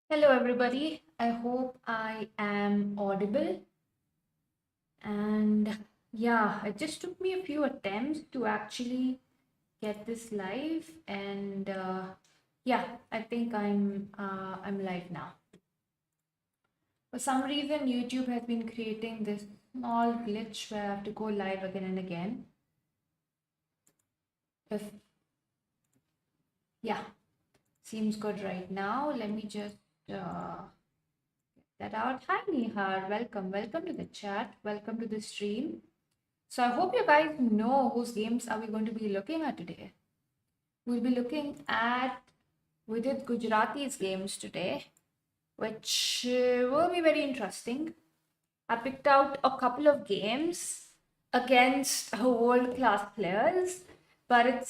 Hello, everybody. I hope I am audible. And yeah, it just took me a few attempts to actually get this live. And yeah, I think I'm live now. For some reason, YouTube has been creating this small glitch where I have to go live again and again. If yeah, seems good right now. Let me just get that out. Hi, Nihar. Welcome to the chat. Welcome to the stream. So I hope you guys know whose games are we going to be looking at today. We'll be looking at Vidit Gujrathi's games today, which will be very interesting. I picked out a couple of games against world-class players, but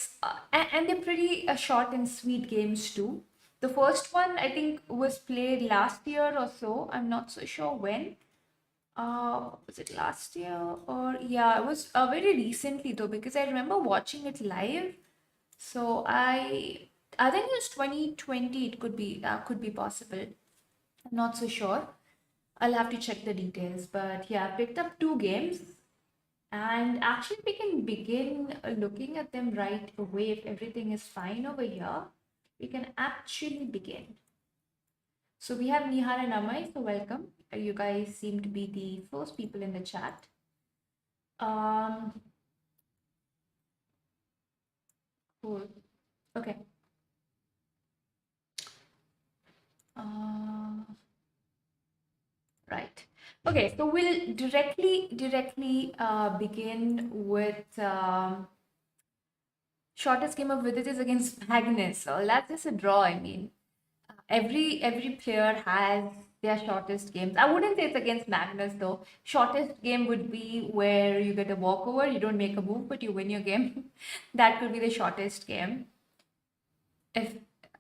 and they're pretty short and sweet games too. The first one I think was played last year or so. I'm not so sure when. Was it last year or yeah, it was very recently though because I remember watching it live. So I think it was 2020. It could be possible. I'm not so sure. I'll have to check the details. But yeah, I picked up two games, and actually we can begin looking at them right away if everything is fine over here. We can actually begin. So we have Nihar and Amay. So welcome. You guys seem to be the first people in the chat. Um, cool. Okay. Uh, right. Okay, so we'll directly begin with shortest game of Vidit is against Magnus. So that's just a draw. I mean, every player has their shortest games. I wouldn't say it's against Magnus though. Shortest game would be where you get a walkover, you don't make a move, but you win your game. That could be the shortest game. If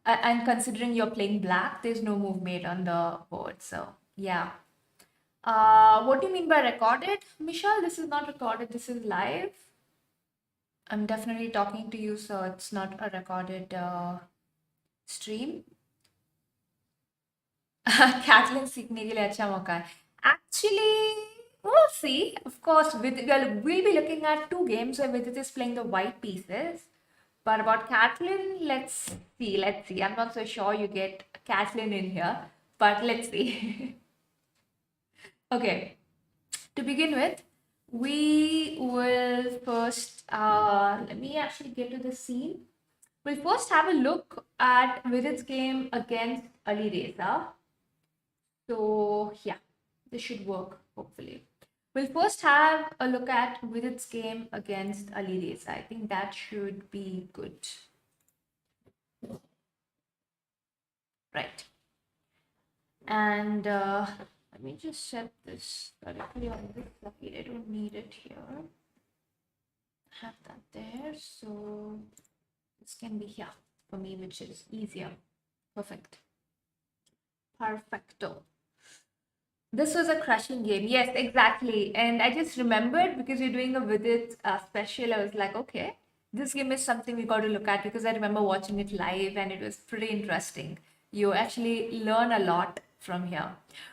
and considering you're playing black, there's no move made on the board. So yeah. What do you mean by recorded, Michelle? This is not recorded. This is live. I'm definitely talking to you, so it's not a recorded stream. Catalan सीखने के लिए अच्छा मौका है. Actually, we'll see. Of course, we'll be looking at two games where Vidit is playing the white pieces. But about Catalan, let's see. Let's see. I'm not so sure you get Catalan in here, but let's see. Okay. To begin with, we will first, let me actually get to the scene. We'll first have a look at Vidit's game against Ali Reza. So yeah, this should work, hopefully. We'll first have a look at Vidit's game against Ali Reza. I think that should be good. Right. And let me just set this directly on this side. I don't need it here. Have that there. So this can be here for me, which is easier. Perfect. Perfecto. This was a crushing game. Yes, exactly. And I just remembered because you're doing a Vidit special, I was like, okay, this game is something we got to look at because I remember watching it live and it was pretty interesting. You actually learn a lot from here.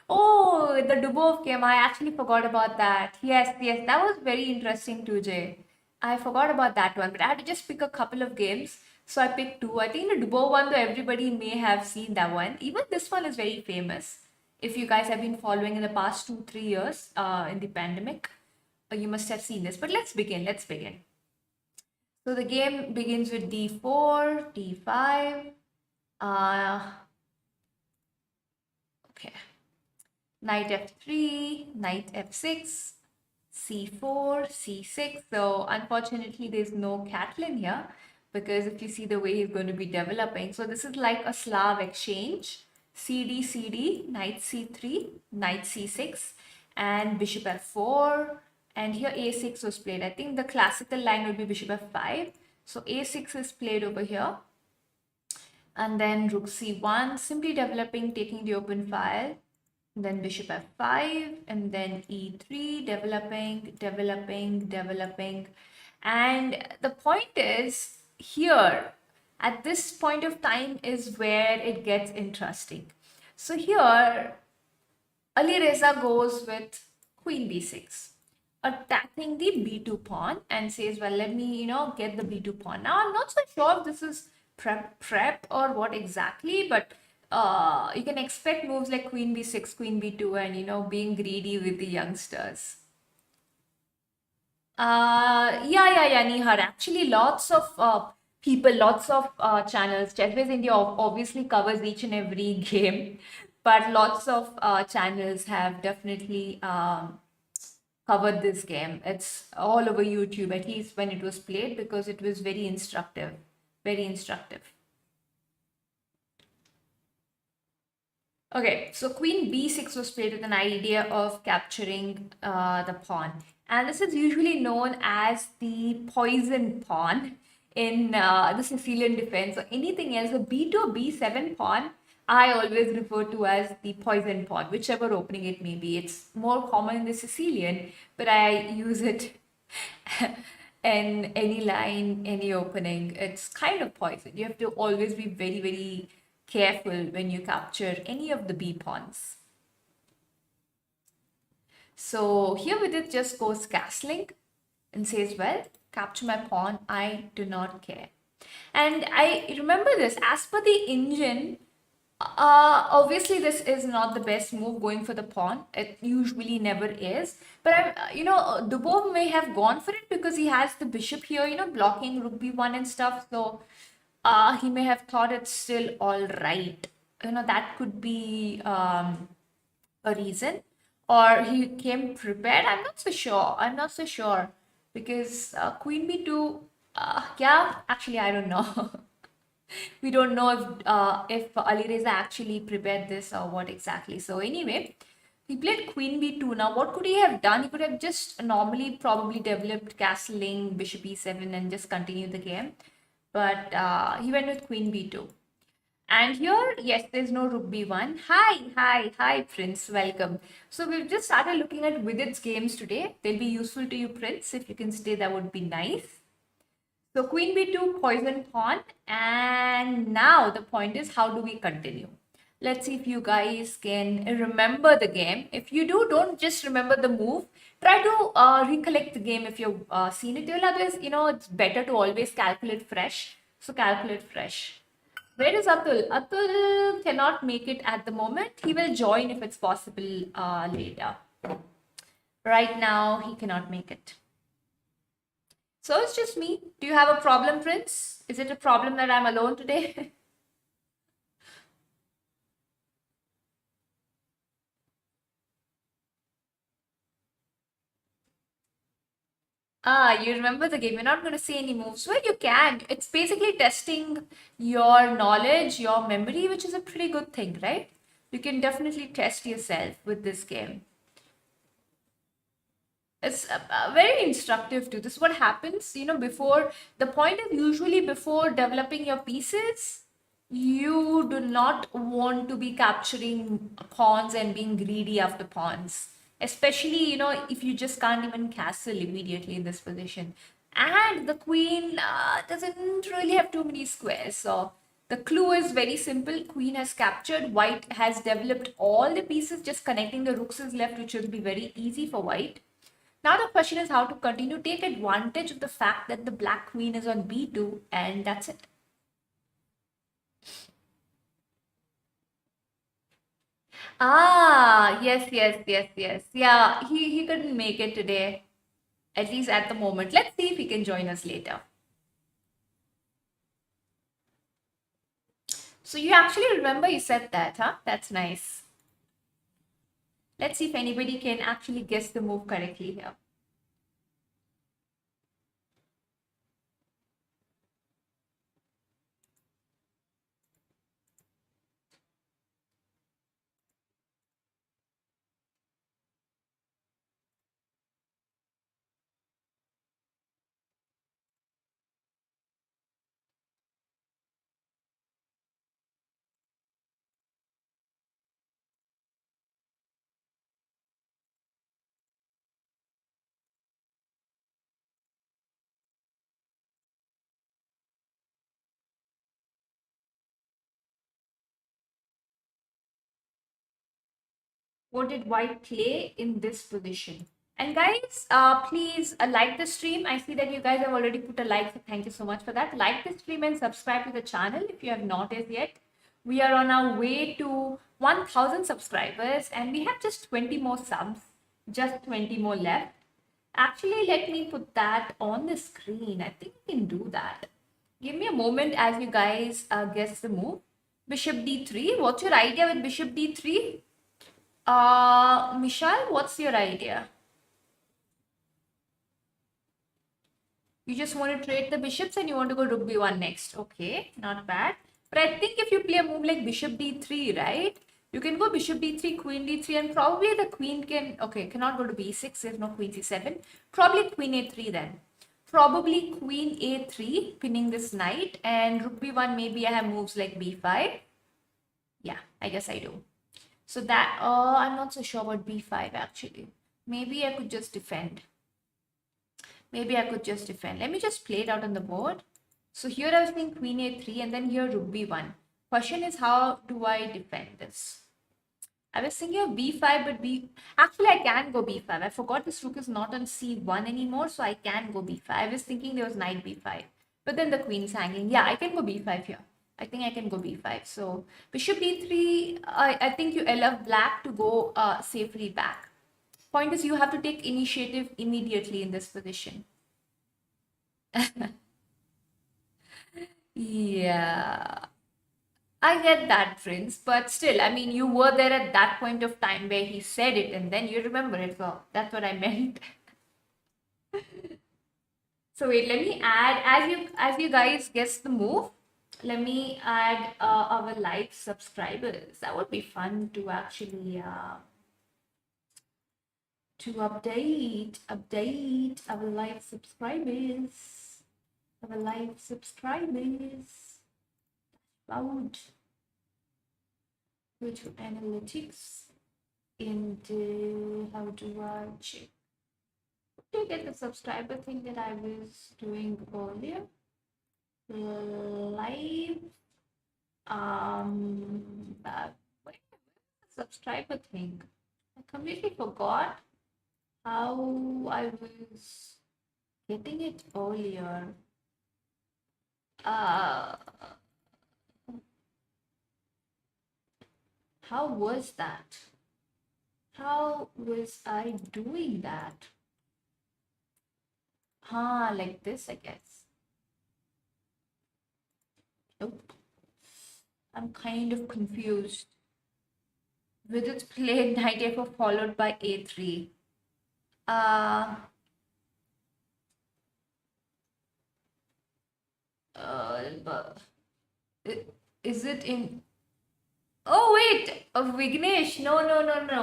Oh, the Dubov game. I actually forgot about that. Yes, yes, that was very interesting too, Jay. I forgot about that one, but I had to just pick a couple of games. So I picked two. I think the Dubov one, though, everybody may have seen that one. Even this one is very famous. If you guys have been following in the past 2, 3 years in the pandemic, you must have seen this. But let's begin. Let's begin. So the game begins with d4, d5. Okay. Knight f3, knight f6, c4, c6. So unfortunately, there's no Catalan here because if you see the way he's going to be developing. So this is like a Slav exchange. CD, CD, knight c3, knight c6, and bishop f4. And here a6 was played. I think the classical line would be bishop f5. So a6 is played over here. And then rook c1, simply developing, taking the open file. Then bishop f5, and then e3, developing, developing, developing. And the point is here, at this point of time is where it gets interesting. So here, Ali Reza goes with queen b6, attacking the b2 pawn and says, well, let me, get the b2 pawn. Now, I'm not so sure if this is prep or what exactly, but you can expect moves like queen b6, queen b2, and, being greedy with the youngsters. Yeah, Nihar. Actually, lots of people, lots of channels. Chessbase India obviously covers each and every game, but lots of channels have definitely covered this game. It's all over YouTube, at least when it was played, because it was very instructive. Very instructive. Okay, so queen b6 was played with an idea of capturing the pawn. And this is usually known as the poison pawn in the Sicilian defense or anything else. The b2 or b7 pawn, I always refer to as the poison pawn, whichever opening it may be. It's more common in the Sicilian, but I use it in any line, any opening. It's kind of poison. You have to always be very, very careful when you capture any of the B pawns. So here Vidit just goes castling and says, well, capture my pawn, I do not care. And I remember this, as per the engine, obviously this is not the best move going for the pawn. It usually never is. But Dubov may have gone for it because he has the bishop here, blocking rook b1 and stuff. So he may have thought it's still all right. That could be a reason. Or he came prepared. I'm not so sure. I'm not so sure. Because queen b2, yeah, actually, I don't know. We don't know if Ali Reza actually prepared this or what exactly. So anyway, he played queen b2. Now, what could he have done? He could have just normally probably developed castling bishop e7 and just continued the game. But he went with queen b2. And here, yes, there's no rook b1. Hi, Prince. Welcome. So we've just started looking at Vidit's games today. They'll be useful to you, Prince. If you can stay, that would be nice. So queen b2, poison pawn. And now the point is, how do we continue? Let's see if you guys can remember the game. If you do, don't just remember the move. Try to recollect the game if you've seen it. Otherwise, it's better to always calculate fresh. So calculate fresh. Where is Atul? Atul cannot make it at the moment. He will join if it's possible later. Right now, he cannot make it. So it's just me. Do you have a problem, Prince? Is it a problem that I'm alone today? You remember the game. You're not going to say any moves. Well, you can. It's basically testing your knowledge, your memory, which is a pretty good thing, right? You can definitely test yourself with this game. It's very instructive too. This is what happens, before the point is usually before developing your pieces, you do not want to be capturing pawns and being greedy after pawns, especially, if you just can't even castle immediately in this position. And the queen doesn't really have too many squares. So the clue is very simple. Queen has captured. White has developed all the pieces. Just connecting the rooks is left, which will be very easy for white. Now the question is how to continue. Take advantage of the fact that the black queen is on b2 and that's it. Yes. Yeah, he couldn't make it today, at least at the moment. Let's see if he can join us later. So you actually remember you said that, huh? That's nice. Let's see if anybody can actually guess the move correctly here. What did white play in this position? And guys, please like the stream. I see that you guys have already put a like, so thank you so much for that. Like the stream and subscribe to the channel if you have not as yet. We are on our way to 1000 subscribers and we have just 20 more subs, just 20 more left. Actually, let me put that on the screen. I think we can do that. Give me a moment as you guys guess the move. Bishop d3. What's your idea with bishop d3? Michelle, what's your idea? You just want to trade the bishops and you want to go rook b1 next. Okay, not bad. But I think if you play a move like bishop d3, right? You can go bishop d3, queen d3, and probably the queen can... Okay, cannot go to b6. There's no queen c7. Probably queen a3 then. Probably queen a3, pinning this knight. And rook b1, maybe I have moves like b5. Yeah, I guess I do. So that... I'm not so sure about b5 actually. Maybe I could just defend. Maybe I could just defend. Let me just play it out on the board. So here I was thinking queen a3 and then here rook b1. Question is, how do I defend this? I was thinking of b5, but actually I can go b5. I forgot this rook is not on c1 anymore, so I can go b5. I was thinking there was knight b5, but then the queen's hanging. Yeah, I can go b5 here. I think I can go b5. So bishop d3, I think you allow black to go safely back. Point is, you have to take initiative immediately in this position. Yeah, I get that, Prince. But still, I mean, you were there at that point of time where he said it and then you remember it. So that's what I meant. So wait, let me add, as you guys guess the move, let me add our live subscribers. That would be fun to actually to update our live subscribers. Our live subscribers. About go to analytics and how do I check? Do you get the subscriber thing that I was doing earlier? Live wait, subscriber thing. I completely forgot how I was getting it earlier. How was that? How was I doing that? Like this, I guess. Nope. I'm kind of confused. Vidit played knight a4 followed by a3. Is it in... Oh wait, Vignesh, no.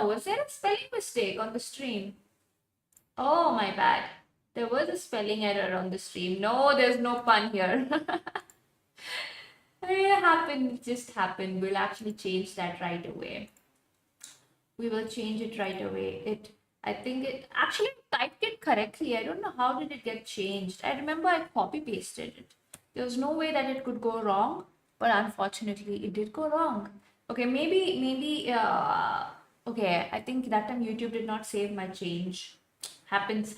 Was there a spelling mistake on the stream? Oh, my bad. There was a spelling error on the stream. No, there's no pun here. It happened, it just happened. We'll actually change that right away. We will change it right away. I think it actually typed it correctly. I don't know how did it get changed. I remember I copy pasted it. There was no way that it could go wrong, but unfortunately it did go wrong. Okay, maybe okay, I think that time YouTube did not save my change. Happens.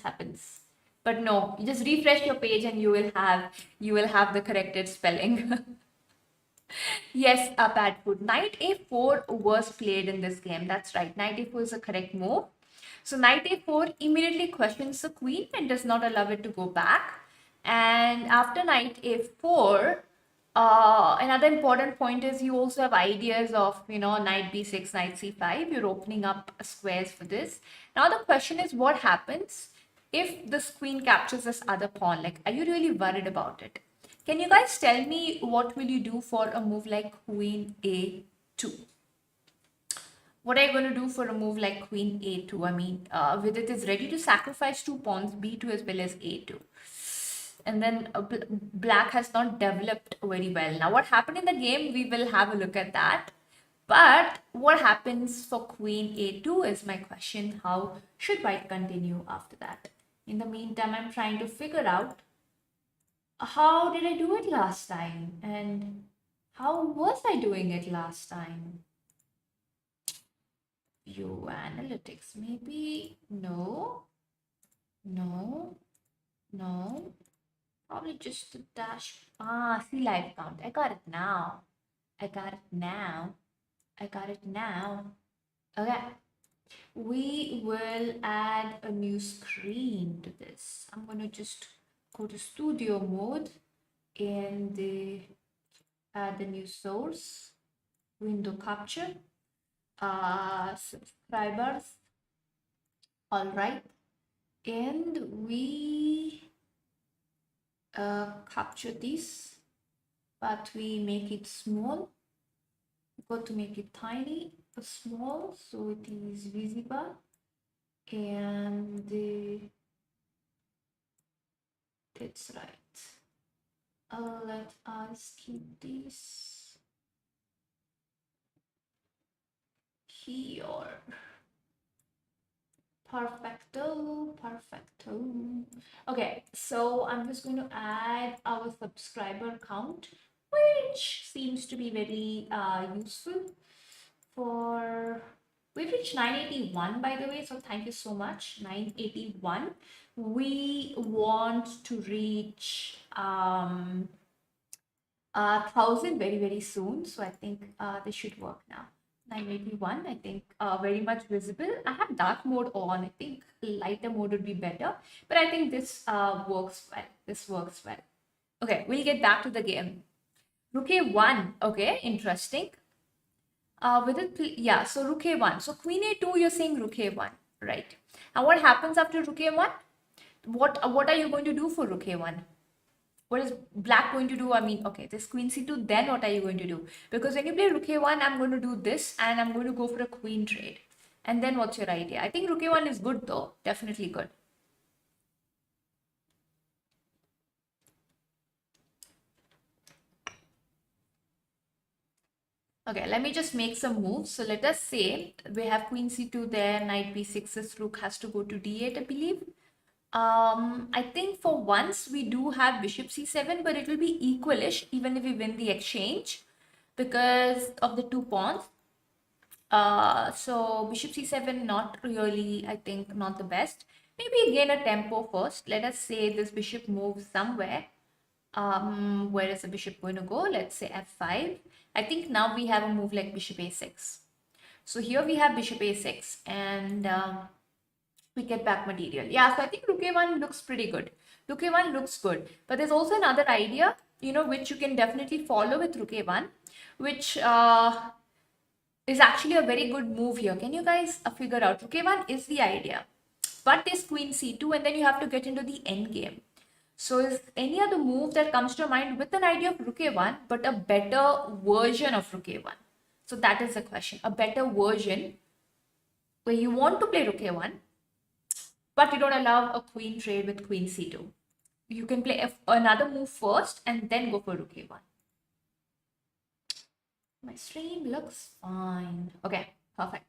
But no, you just refresh your page and you will have the corrected spelling. Yes, bad food. Knight a4 was played in this game. That's right. Knight a4 is a correct move. So knight a4 immediately questions the queen and does not allow it to go back. And after knight a4, another important point is you also have ideas of, knight b6, knight c5. You're opening up squares for this. Now the question is, what happens if this queen captures this other pawn? Like, are you really worried about it? Can you guys tell me what will you do for a move like queen a2? What are you going to do for a move like queen a2? I mean, Vidit is ready to sacrifice 2 pawns, b2 as well as a2. And then black has not developed very well. Now, what happened in the game, we will have a look at that. But what happens for queen a2 is my question. How should white continue after that? In the meantime, I'm trying to figure out how did I do it last time? And how was I doing it last time? View analytics. Maybe no, no, no. Probably just the dash. Ah, see live count. I got it now. I got it now. I got it now. Okay. We will add a new screen to this. I'm going to just go to studio mode and add the new source, window capture, subscribers. All right. And we capture this, but we make it small. We got to make it tiny, small, so it is visible. And that's right. Let us keep this here. Perfecto, perfecto. Okay, so I'm just going to add our subscriber count, which seems to be very useful for. We've reached 981, by the way, so thank you so much. 981. We want to reach 1,000 very, very soon. So I think this should work now. 981, I think very much visible. I have dark mode on. I think lighter mode would be better, but I think this works well. This works well. Okay, we'll get back to the game. Rook A1. Okay, interesting. With it, yeah, so rook A1. So queen A2, you're saying rook A1, right? And what happens after rook A1? What are you going to do for rook A1? What is black going to do? I mean, okay, this queen C2, then what are you going to do? Because when you play rook A1, I'm going to do this and I'm going to go for a queen trade. And then what's your idea? I think rook A1 is good though, definitely good. Okay, let me just make some moves. So let us say we have queen C2 there, knight B6, this rook has to go to D8, I believe. I think for once we do have bishop c7, but it will be equalish even if we win the exchange because of the 2 pawns. So bishop c7 not really, I think, not the best. Maybe gain a tempo first. Let us say this bishop moves somewhere. Where is the bishop going to go? Let's say f5. I think now we have a move like bishop a6. So here we have bishop a6 and we get back material. Yeah, so I think rook a1 looks pretty good. Rook a1 looks good. But there's also another idea, which you can definitely follow with rook a1, which is actually a very good move here. Can you guys figure out? Rook a1 is the idea. But there's queen c2 and then you have to get into the end game. So is any other move that comes to your mind with an idea of rook a1, but a better version of rook a1? So that is the question. A better version where you want to play rook a1, but you don't allow a queen trade with queen c2. You can play another move first and then go for rook a1. My stream looks fine. Okay, perfect.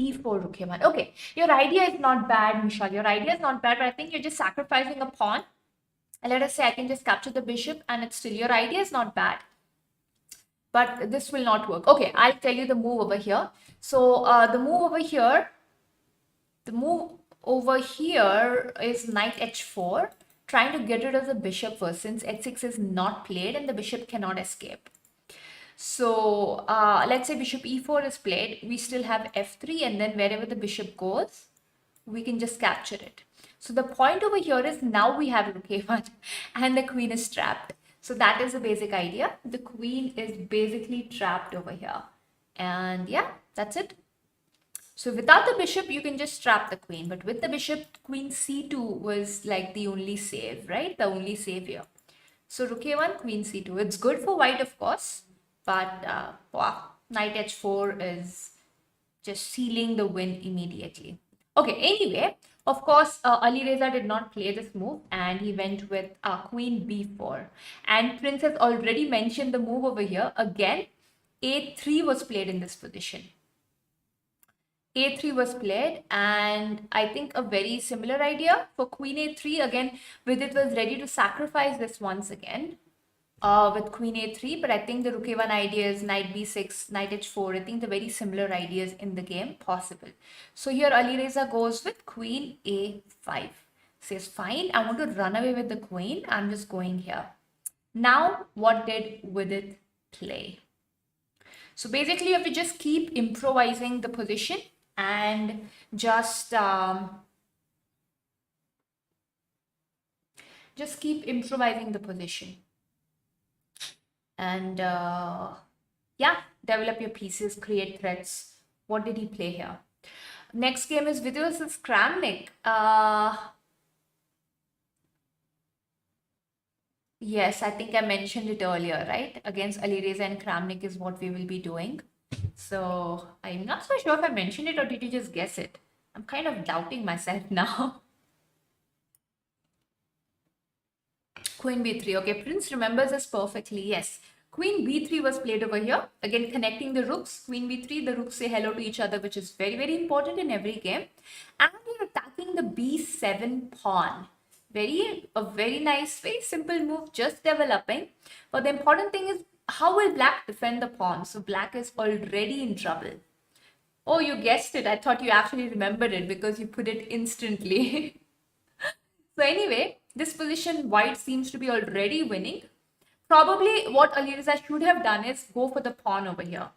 E4 rook a1. Okay, your idea is not bad, Mishal. Your idea is not bad, but I think you're just sacrificing a pawn. And let us say I can just capture the bishop and it's still, your idea is not bad. But this will not work. Okay, I'll tell you the move over here. So the move over here is knight h4, trying to get rid of the bishop first since h6 is not played and the bishop cannot escape. So let's say bishop e4 is played, we still have f3 and then wherever the bishop goes, we can just capture it. So the point over here is now we have rook a1 and the queen is trapped. So that is the basic idea. The queen is basically trapped over here. And yeah, that's it. So without the bishop, you can just trap the queen. But with the bishop, queen c2 was like the only save, right? The only save here. So rook a1, queen c2. It's good for white, of course. But wow, Knight h4 is just sealing the win immediately. Okay, anyway, of course, Ali Reza did not play this move and he went with queen b4. And Prince has already mentioned the move over here. Again, a3 was played in this position. a3 was played, and I think a very similar idea for queen a3. Again, Vidit was ready to sacrifice this once again with queen a3, but I think the rook a1 idea is knight b6, knight h4. I think the very similar ideas in the game possible. So here Ali Reza goes with queen a5. Says, fine, I want to run away with the queen. I'm just going here. Now, what did Vidit play? So basically, you have to just keep improvising the position and just keep improvising the position. And yeah, develop your pieces, create threats. What did he play here? Next game is Vidit versus Kramnik. Yes, I think I mentioned it earlier, right? Against Ali Reza and Kramnik is what we will be doing. So I'm not so sure if I mentioned it or did you just guess it? I'm kind of doubting myself now. Queen b3. Okay, Prince remembers this perfectly. Yes. Queen b3 was played over here. Again, connecting the rooks. Queen b3, the rooks say hello to each other, which is very, very important in every game. And you're attacking the b7 pawn. A very nice, very simple move, just developing. But the important thing is, how will black defend the pawn? So black is already in trouble. Oh, you guessed it. I thought you actually remembered it because you put it instantly. So anyway, this position white seems to be already winning. Probably what Ali Reza should have done is go for the pawn over here.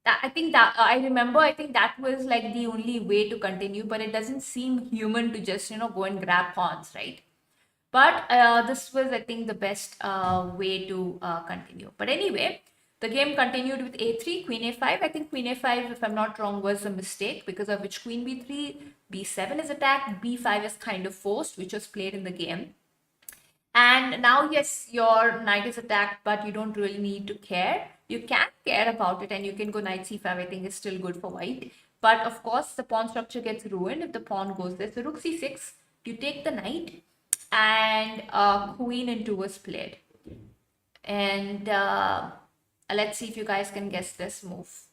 I think that was like the only way to continue, but it doesn't seem human to just, go and grab pawns, right? But this was, I think, the best way to continue. But anyway, the game continued with a3, queen a5. I think queen a5, if I'm not wrong, was a mistake because of which queen b3, b7 is attacked, b5 is kind of forced, which was played in the game. And now, yes, your knight is attacked, but you don't really need to care. You can care about it and you can go knight c5. I think is still good for white. But of course, the pawn structure gets ruined if the pawn goes there. So rook c6, you take the knight and queen in2 was played. And let's see if you guys can guess this move.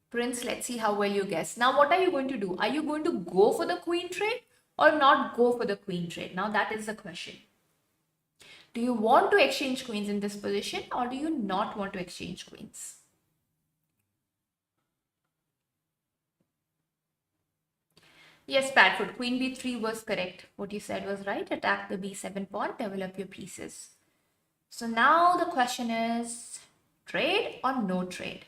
Prince, let's see how well you guess. Now, what are you going to do? Are you going to go for the queen trade or not go for the queen trade? Now, that is the question. Do you want to exchange queens in this position or do you not want to exchange queens? Yes, Padfoot, queen b3 was correct. What you said was right. Attack the b7 pawn, develop your pieces. So now the question is, trade or no trade?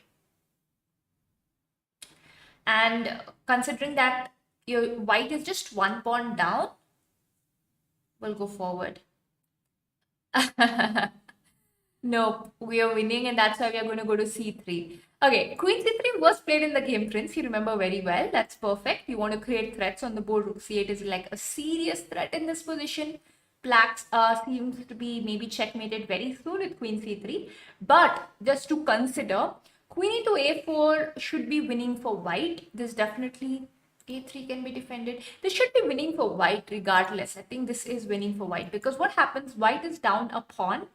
And considering that your white is just one pawn down, we'll go forward. No, we are winning and that's why we are going to go to c3. Okay, queen c3 was played in the game, Prince. You remember very well. That's perfect. You want to create threats on the board. Rook c8 is like a serious threat in this position. Black seems to be maybe checkmated very soon with queen c3. But just to consider, queen into a4 should be winning for white. This definitely, a3 can be defended. This should be winning for white regardless. I think this is winning for white because what happens, white is down a pawn,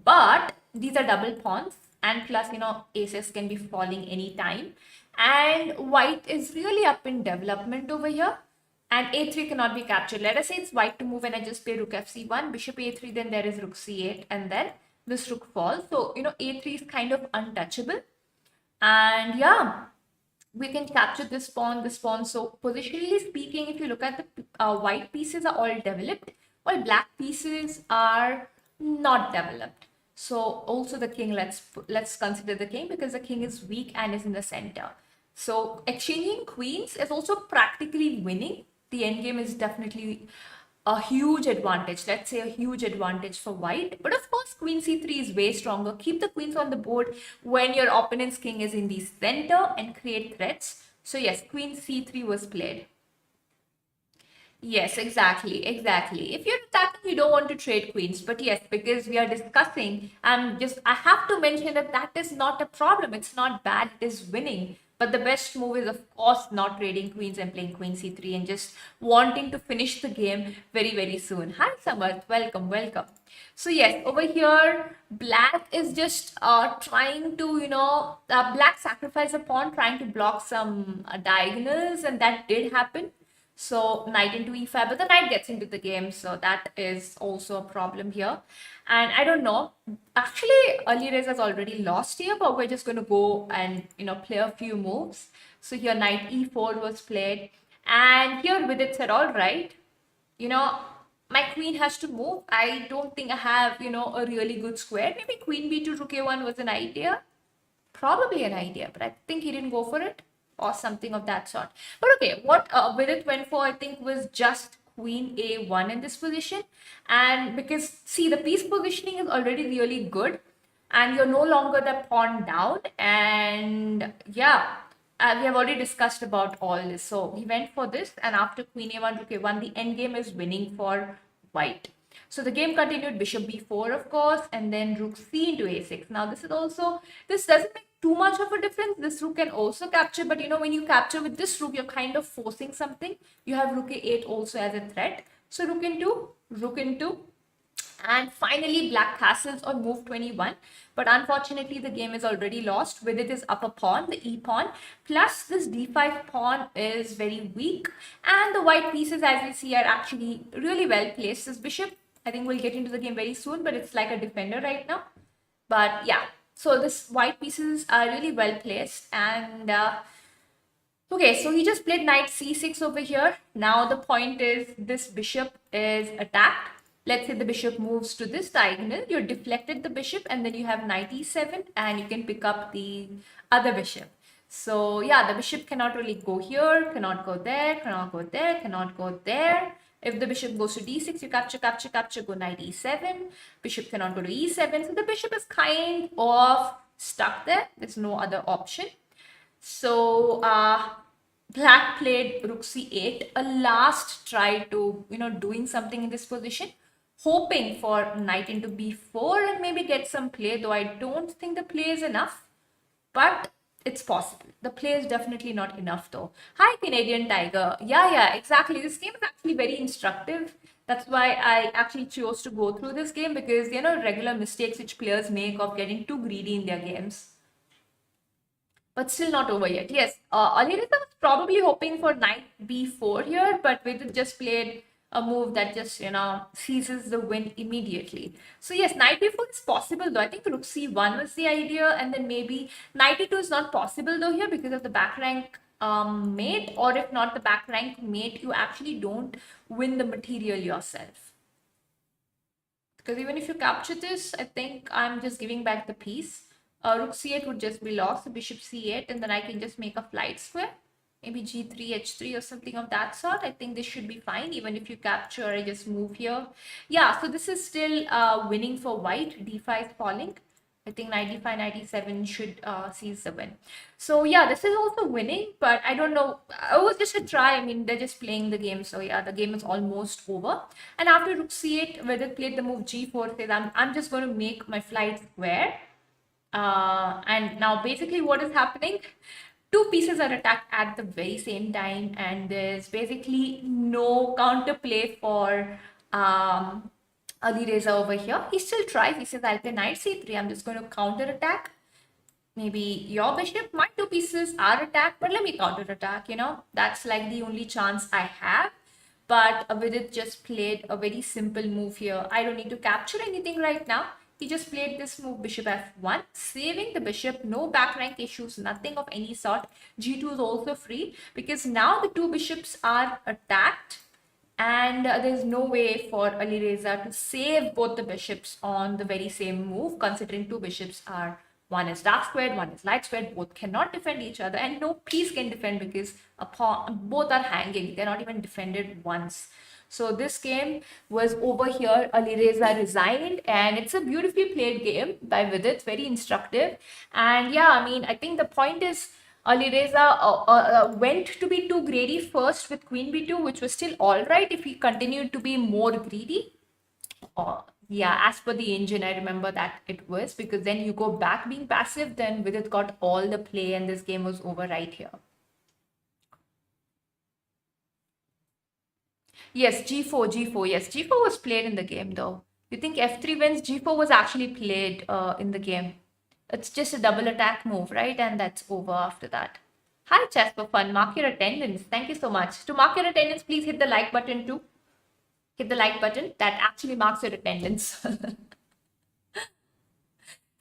but these are double pawns and plus, aces can be falling anytime. And white is really up in development over here. And a3 cannot be captured. Let us say it's white to move and I just play rook fc1, bishop a3, then there is rook c8 and then this rook falls. So, a3 is kind of untouchable. And yeah, we can capture this pawn. So positionally speaking, if you look at the white pieces are all developed, while black pieces are not developed. So also the king, let's consider the king because the king is weak and is in the center. So exchanging queens is also practically winning. The endgame is definitely a huge advantage. Let's say a huge advantage for white. But of course, queen c3 is way stronger. Keep the queens on the board when your opponent's king is in the center and create threats. So yes, queen c3 was played. Yes, exactly, exactly. If you're attacking, you don't want to trade queens. But yes, because we are discussing, I have to mention that that is not a problem. It's not bad. It is winning. But the best move is, of course, not trading queens and playing queen c3 and just wanting to finish the game very, very soon. Hi, Samarth. Welcome, welcome. So yes, over here, black is just trying to, black sacrifice a pawn, trying to block some diagonals, and that did happen. So knight into e5, but the knight gets into the game, so that is also a problem here. And I don't know. Actually, Ali Reza's already lost here, but we're just going to go and play a few moves. So here knight e4 was played, and here Vidit said, all right, you know, my queen has to move. I don't think I have a really good square. Maybe queen b2 rook a1 was an idea, probably an idea, but I think he didn't go for it or something of that sort. But okay, what Vidit went for, I think, was just queen a1 in this position. And because, see, the piece positioning is already really good and you're no longer the pawn down. And yeah, we have already discussed about all this. So he went for this, and after queen a1, rook a1, the endgame is winning for white. So the game continued, bishop b4, of course, and then rook c into a6. Now this doesn't make too much of a difference. This rook can also capture, but when you capture with this rook, you're kind of forcing something. You have rook a8 also as a threat. So rook into, and finally black castles on move 21. But unfortunately, the game is already lost. With it is upper pawn, the e pawn, plus this d5 pawn is very weak, and the white pieces, as you see, are actually really well placed. This bishop, I think we'll get into the game very soon, but it's like a defender right now. But yeah, so this white pieces are really well placed. And okay, so he just played knight c6 over here. Now the point is, this bishop is attacked. Let's say the bishop moves to this diagonal. You're deflected the bishop, and then you have knight e7, and you can pick up the other bishop. So yeah, the bishop cannot really go here, cannot go there, cannot go there, cannot go there. If the bishop goes to d6, you capture, capture, capture, go knight e7. Bishop cannot go to e7. So the bishop is kind of stuck there. There's no other option. So black played rook c8, a last try to, doing something in this position, hoping for knight into b4 and maybe get some play, though I don't think the play is enough, but it's possible. The play is definitely not enough though. Hi, Canadian Tiger. Yeah, exactly. This game is actually very instructive. That's why I actually chose to go through this game, because, regular mistakes which players make of getting too greedy in their games. But still not over yet. Yes, Alireza was probably hoping for knight b4 here, but Vidit just played a move that just, seizes the win immediately. So yes, knight b4 is possible though. I think rook c1 was the idea, and then maybe knight e2 is not possible though here because of the back rank mate, or if not the back rank mate, you actually don't win the material yourself. Because even if you capture this, I think I'm just giving back the piece. Rook c8 would just be lost, so bishop c8, and then I can just make a flight square. Maybe g3, h3 or something of that sort. I think this should be fine. Even if you capture, I just move here. Yeah, so this is still winning for white. d5 is falling. I think knight d5, knight e7 should seize the win. So yeah, this is also winning, but I don't know. It was just a try. I mean, they're just playing the game. So yeah, the game is almost over. And after rook c8, Vidit played the move g4, says I'm just going to make my flight square. And now basically what is happening, two pieces are attacked at the very same time, and there's basically no counterplay for Alireza over here. He still tries. He says, I'll play knight c3. I'm just going to counter attack. Maybe your bishop, my two pieces are attacked, but let me counter attack, That's like the only chance I have. But Vidit just played a very simple move here. I don't need to capture anything right now. He just played this move, bishop f1, saving the bishop, no back rank issues, nothing of any sort. g2 is also free because now the two bishops are attacked, and there's no way for Alireza to save both the bishops on the very same move, considering two bishops are, one is dark squared, one is light squared, both cannot defend each other, and no piece can defend because both are hanging. They're not even defended once. So this game was over here. Alireza resigned, and it's a beautifully played game by Vidit, very instructive. And yeah, I mean, I think the point is, Alireza went to be too greedy first with queen b2, which was still all right if he continued to be more greedy. Yeah, as per the engine, I remember that it was, because then you go back being passive, then Vidit got all the play and this game was over right here. Yes, g4. Yes, g4 was played in the game though. You think f3 wins? G4 was actually played in the game. It's just a double attack move, right? And that's over after that. Hi, Chess for Fun. Mark your attendance. Thank you so much. To mark your attendance, please hit the like button too. Hit the like button. That actually marks your attendance.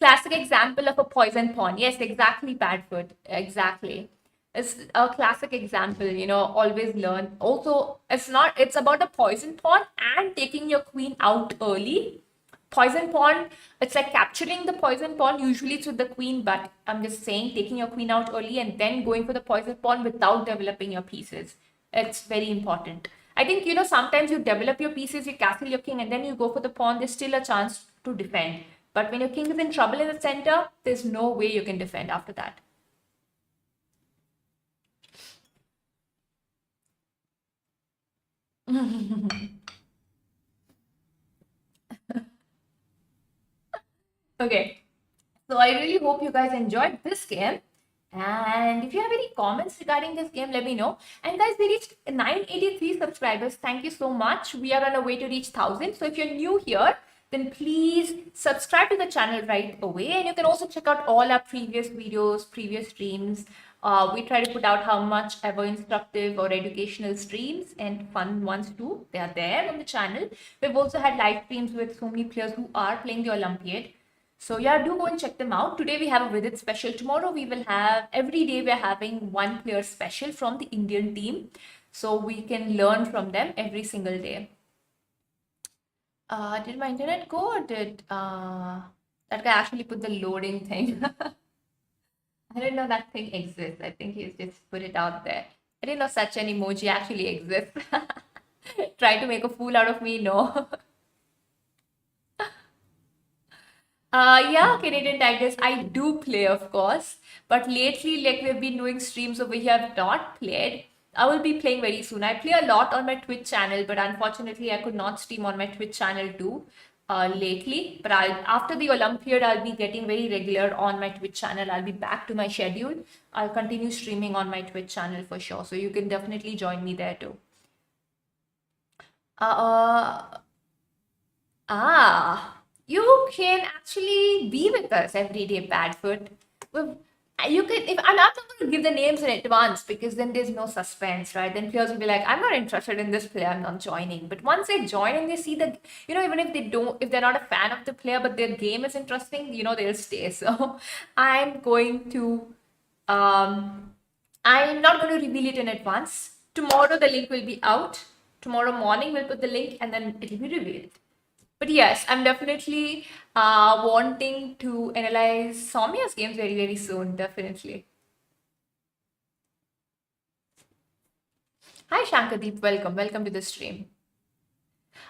Classic example of a poison pawn. Yes, exactly, Padford. Exactly. It's a classic example, always learn. Also, it's about a poison pawn and taking your queen out early. Poison pawn, it's like capturing the poison pawn, usually it's with the queen, but I'm just saying taking your queen out early and then going for the poison pawn without developing your pieces. It's very important. I think, sometimes you develop your pieces, you castle your king, and then you go for the pawn, there's still a chance to defend. But when your king is in trouble in the center, there's no way you can defend after that. Okay, so I really hope you guys enjoyed this game. And if you have any comments regarding this game, let me know. And guys, we reached 983 subscribers. Thank you so much. We are on our way to reach 1,000. So if you're new here, then please subscribe to the channel right away. And you can also check out all our previous videos, previous streams. We try to put out how much ever instructive or educational streams and fun ones too. They are there on the channel. We've also had live streams with so many players who are playing the Olympiad. So yeah, do go and check them out. Today we have a Vidit special. Tomorrow we will have, every day we're having one player special from the Indian team. So we can learn from them every single day. Did my internet go, or did that guy actually put the loading thing? I didn't know that thing exists. I think he's just put it out there. I didn't know such an emoji actually exists. Try to make a fool out of me, no. Yeah, Canadian Tigers, I do play, of course. But lately, like we've been doing streams over here, I've not played. I will be playing very soon. I play a lot on my Twitch channel, but unfortunately, I could not stream on my Twitch channel too lately. But after the Olympiad, I'll be getting very regular on my Twitch channel. I'll be back to my schedule. I'll continue streaming on my Twitch channel for sure. So you can definitely join me there too. You can actually be with us every day, Badfoot. You can, if I'm not going to give the names in advance, because then there's no suspense, right? Then players will be like, I'm not interested in this player, I'm not joining. But once they join and they see the, even if they don't, if they're not a fan of the player, but their game is interesting, they'll stay. So I'm going to, I'm not going to reveal it in advance. Tomorrow the link will be out. Tomorrow morning we'll put the link and then it will be revealed. But yes, I'm definitely wanting to analyze Soumya's games very, very soon, definitely. Hi Shankadeep, welcome to the stream.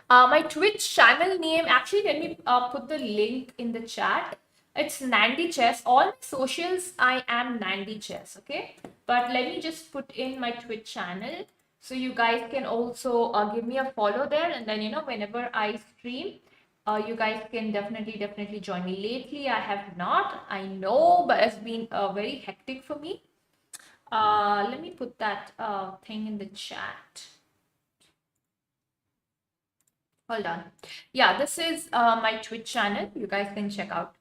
My Twitch channel name, actually let me put the link in the chat. It's Nandychess. All my socials, I am Nandychess, okay? But let me just put in my Twitch channel. So you guys can also give me a follow there, and then whenever I stream, you guys can definitely join me. Lately I have not, I know, but it's been very hectic for me. Let me put that thing in the chat. Hold on. Yeah, this is my Twitch channel. You guys can check out.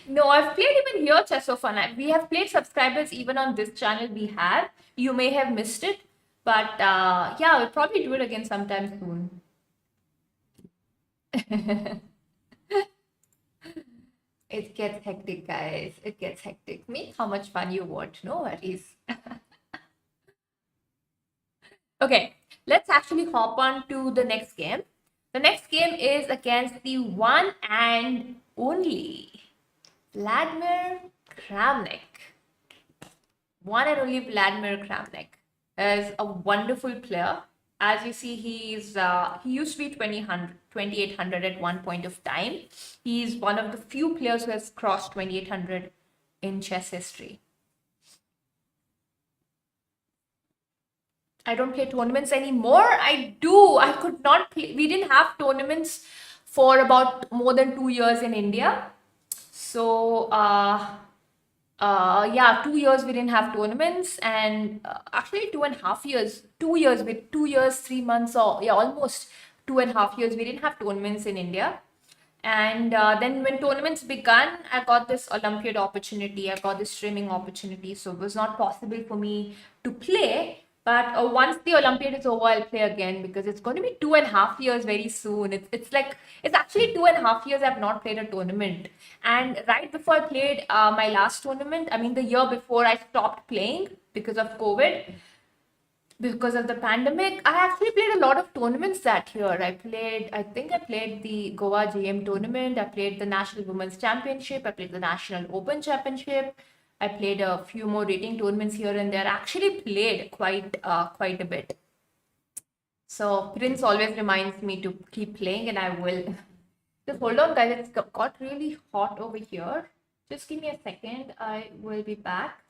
No, I've played even here Chess of Fun. We have played subscribers even on this channel. We have. You may have missed it, but yeah, we'll probably do it again sometime soon. It gets hectic, guys. It gets hectic. Make how much fun you want. No worries. Okay, let's actually hop on to the next game. The next game is against the one and only Vladimir Kramnik. One and only Vladimir Kramnik. is a wonderful player. As you see, he used to be 2800 at one point of time. He's one of the few players who has crossed 2800 in chess history. I don't play tournaments anymore. I do. I could not play. We didn't have tournaments for about more than 2 years in India. So, yeah, 2 years we didn't have tournaments, and actually 2.5 years, 2 years with 2 years, 3 months, or yeah, almost 2.5 years we didn't have tournaments in India. And then when tournaments began, I got this Olympiad opportunity, I got this streaming opportunity. So it was not possible for me to play. But once the Olympiad is over, I'll play again because it's going to be 2.5 years very soon. It's actually 2.5 years I've not played a tournament. And right before I played my last tournament, I mean, the year before I stopped playing because of COVID, because of the pandemic, I actually played a lot of tournaments that year. I think I played the Goa GM tournament. I played the National Women's Championship. I played the National Open Championship. I played a few more rating tournaments here and there. I actually played quite a bit. So Prince always reminds me to keep playing, and I will. Just hold on, guys. It's got really hot over here. Just give me a second. I will be back.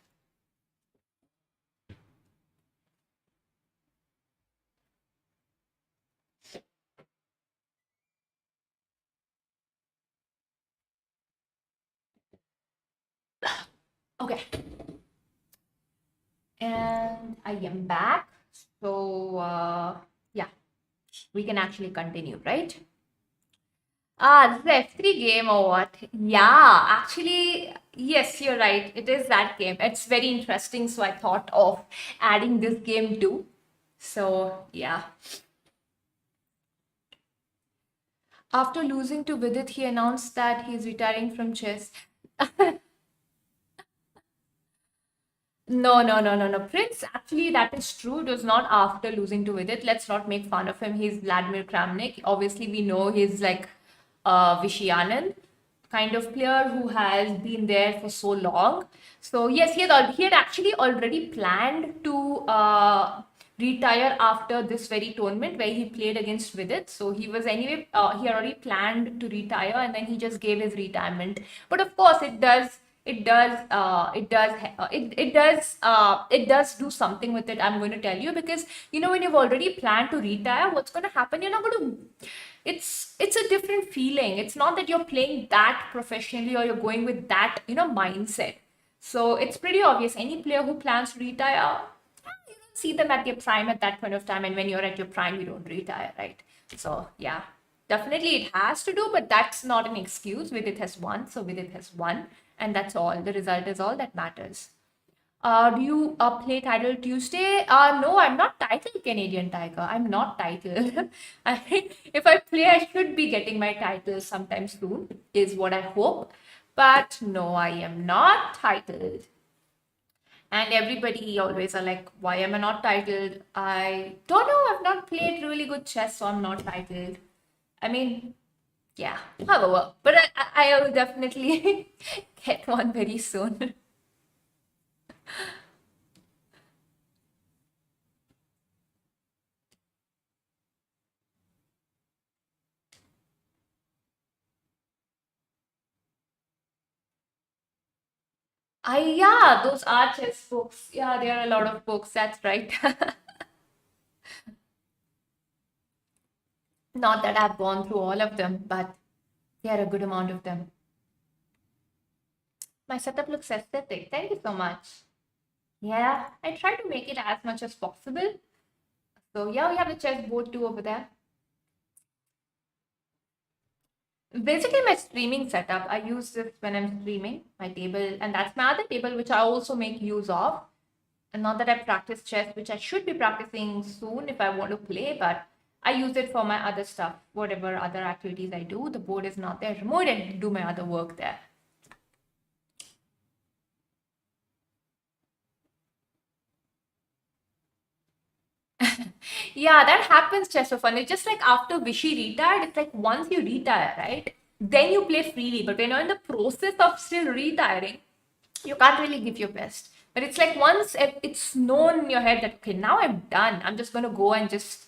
Okay. And I am back. So, yeah, we can actually continue, right? This is F3 game or what? Yeah, actually, yes, you're right. It is that game. It's very interesting. So I thought of adding this game too. So, yeah. After losing to Vidit, he announced that he's retiring from chess. No. Prince, actually, that is true. It was not after losing to Vidit. Let's not make fun of him. He's Vladimir Kramnik. Obviously, we know he's like Vishy Anand kind of player who has been there for so long. So yes, he had actually already planned to retire after this very tournament where he played against Vidit. So he was anyway, he already planned to retire, and then he just gave his retirement. But of course, it does do something with it. I'm going to tell you, because when you've already planned to retire, what's going to happen? You're not going to. It's a different feeling. It's not that you're playing that professionally or you're going with that mindset. So it's pretty obvious. Any player who plans to retire, you don't see them at their prime at that point of time, and when you're at your prime, you don't retire, right? So yeah. Definitely it has to do, but that's not an excuse. Vidit has won, so Vidit has won, and that's all. The result is all that matters. Do you play Title Tuesday? No, I'm not titled Canadian Tiger. I'm not titled. If I play, I should be getting my title sometime soon, is what I hope. But no, I am not titled. And everybody always are like, why am I not titled? I don't know. I've not played really good chess, so I'm not titled. I mean, yeah, however, but I will definitely get one very soon. Yeah, those are chess books. Yeah, there are a lot of books. That's right. Not that I've gone through all of them, but there are a good amount of them. My setup looks aesthetic. Thank you so much. Yeah, I try to make it as much as possible. So yeah, we have the chessboard too over there. Basically, my streaming setup, I use this when I'm streaming, my table, and that's my other table, which I also make use of. And not that I practice chess, which I should be practicing soon if I want to play, but I use it for my other stuff, whatever other activities I do. The board is not there. Remove it and do my other work there. Yeah, that happens just for fun. It's just like after Vishy retired, it's like once you retire, right? Then you play freely. But when you're in the process of still retiring, you can't really give your best. But it's like once it's known in your head that, okay, now I'm done, I'm just going to go and just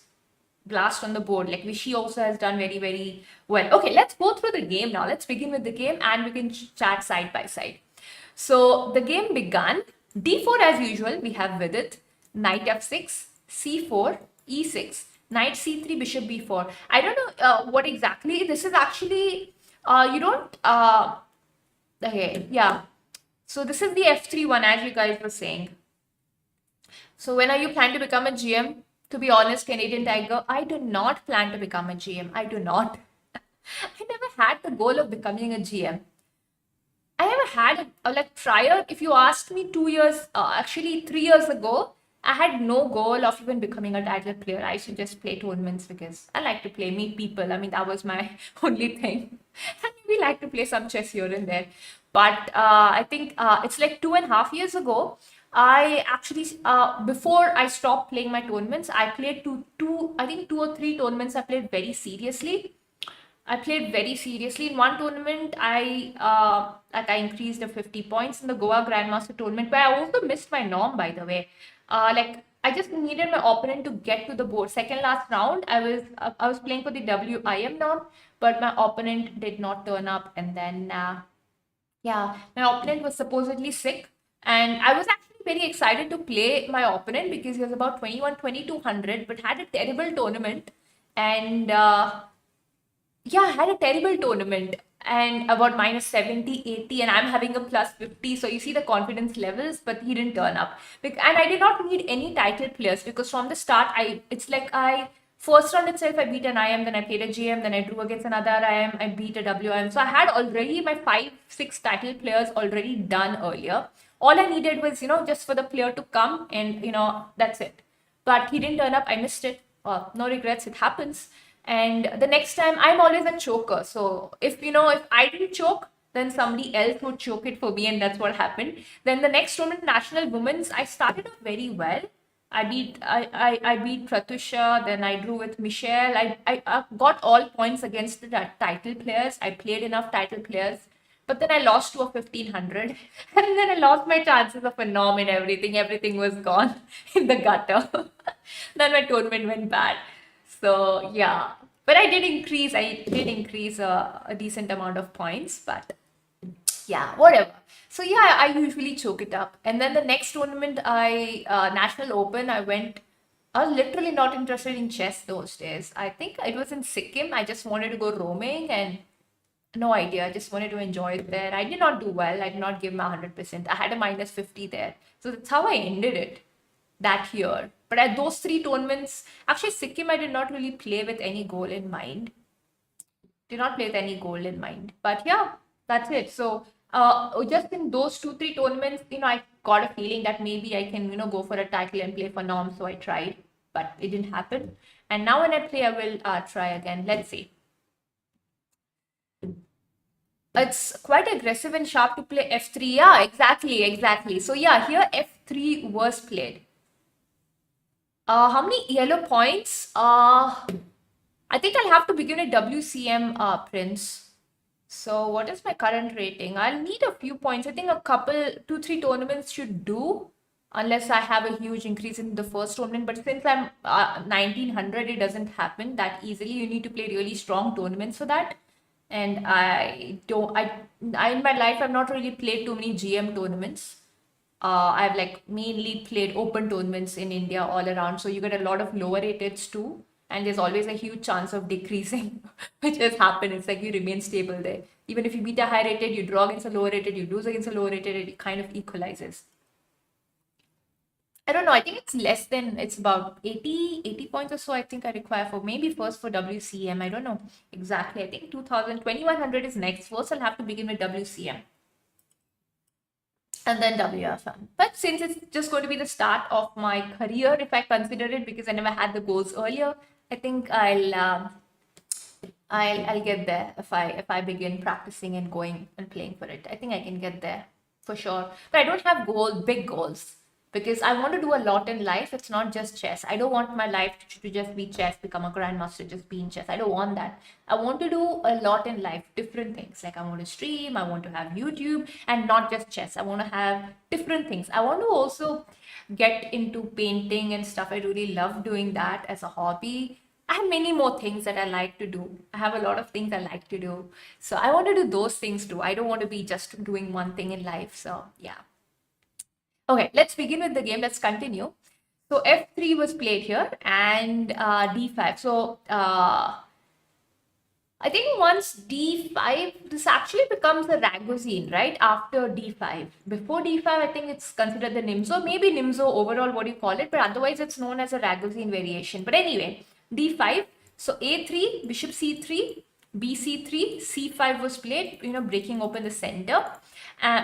blast on the board. Like Vishy also has done very, very well. Okay, let's go through the game now. Let's begin with the game and we can chat side by side. So the game began. D4 as usual, we have Vidit. Knight f6, c4, e6, knight c3, bishop b4. I don't know what exactly. This is actually, you don't, okay, yeah. So this is the f3 one, as you guys were saying. So when are you planning to become a GM? To be honest, Canadian Tiger, I do not plan to become a GM. I do not. I never had the goal of becoming a GM. I never had like prior, if you asked me 2 years, actually 3 years ago, I had no goal of even becoming a title player. I should just play tournaments because I like to play, meet people. I mean, that was my only thing. I maybe like to play some chess here and there. But I think it's like 2.5 years ago. I actually, before I stopped playing my tournaments, I played I think 2 or 3 tournaments I played very seriously. I played very seriously. In one tournament, I increased to 50 points in the Goa Grandmaster tournament, where I also missed my norm, by the way. Like I just needed my opponent to get to the board. Second last round, I was playing for the WIM norm, but my opponent did not turn up, and then yeah, my opponent was supposedly sick, and I was actually very excited to play my opponent because he was about 21-2200, but had a terrible tournament, and yeah, I had a terrible tournament and about minus 70, 80, and I'm having a plus 50. So you see the confidence levels, but he didn't turn up. And I did not need any title players because from the start, it's like first round itself, I beat an IM, then I played a GM, then I drew against another IM, I beat a WIM. So I had already my 5-6 title players already done earlier. All I needed was, just for the player to come and, that's it. But he didn't turn up. I missed it. No regrets. It happens. And the next time, I'm always a choker. So if I didn't choke, then somebody else would choke it for me, and that's what happened. Then the next tournament, National Women's, I started off very well. I beat Pratusha, then I drew with Michelle. I got all points against the title players. I played enough title players. But then I lost to a 1500, and then I lost my chances of a norm and everything. Everything was gone in the gutter. Then my tournament went bad. So yeah, but I did increase. A decent amount of points, but yeah, whatever. So yeah, I usually choke it up. And then the next tournament, National Open, I went. I was literally not interested in chess those days. I think it was in Sikkim. I just wanted to go roaming and no idea. I just wanted to enjoy it there. I did not do well. I did not give my 100%. I had a minus 50 there. So that's how I ended it that year. But at those 3 tournaments, actually Sikkim, I did not really play with any goal in mind. Did not play with any goal in mind. But yeah, that's it. So just in those 2-3 tournaments, I got a feeling that maybe I can, go for a title and play for norm. So I tried, but it didn't happen. And now when I play, I will try again. Let's see. It's quite aggressive and sharp to play f3. Yeah, exactly. So yeah, here f3 was played. How many yellow points? I think I'll have to begin at WCM, Prince. So what is my current rating? I'll need a few points. I think 2-3 tournaments should do, unless I have a huge increase in the first tournament. But since I'm 1900, it doesn't happen that easily. You need to play really strong tournaments for that. And in my life, I've not really played too many GM tournaments. I've like mainly played open tournaments in India all around. So you get a lot of lower rateds too. And there's always a huge chance of decreasing, which has happened. It's like you remain stable there. Even if you beat a high rated, you draw against a lower rated, you lose against a lower rated, it kind of equalizes. I don't know. I think it's about 80 points or so. I think I require for maybe first for WCM. I don't know exactly. I think 2100 is next. First, I'll have to begin with WCM. And then WFM. But since it's just going to be the start of my career, if I consider it, because I never had the goals earlier, I think I'll get there if I begin practicing and going and playing for it. I think I can get there for sure. But I don't have big goals. because I want to do a lot in life. It's not just chess. I don't want my life to just be chess, become a grandmaster, just be in chess. I don't want that. I want to do a lot in life, different things. Like I want to stream, I want to have YouTube, and not just chess. I want to have different things. I want to also get into painting and stuff. I really love doing that as a hobby. I have many more things that I like to do. I have a lot of things I like to do. So I want to do those things too. I don't want to be just doing one thing in life. So yeah. Okay, let's begin with the game. Let's continue. So f3 was played here and d5. So I think once d5, this actually becomes a Ragozin, right? After d5. Before d5, I think it's considered the Nimzo. Maybe Nimzo overall, what do you call it? But otherwise, it's known as a Ragozin variation. But anyway, d5. So a3, bishop c3, bc3, c5 was played, breaking open the center.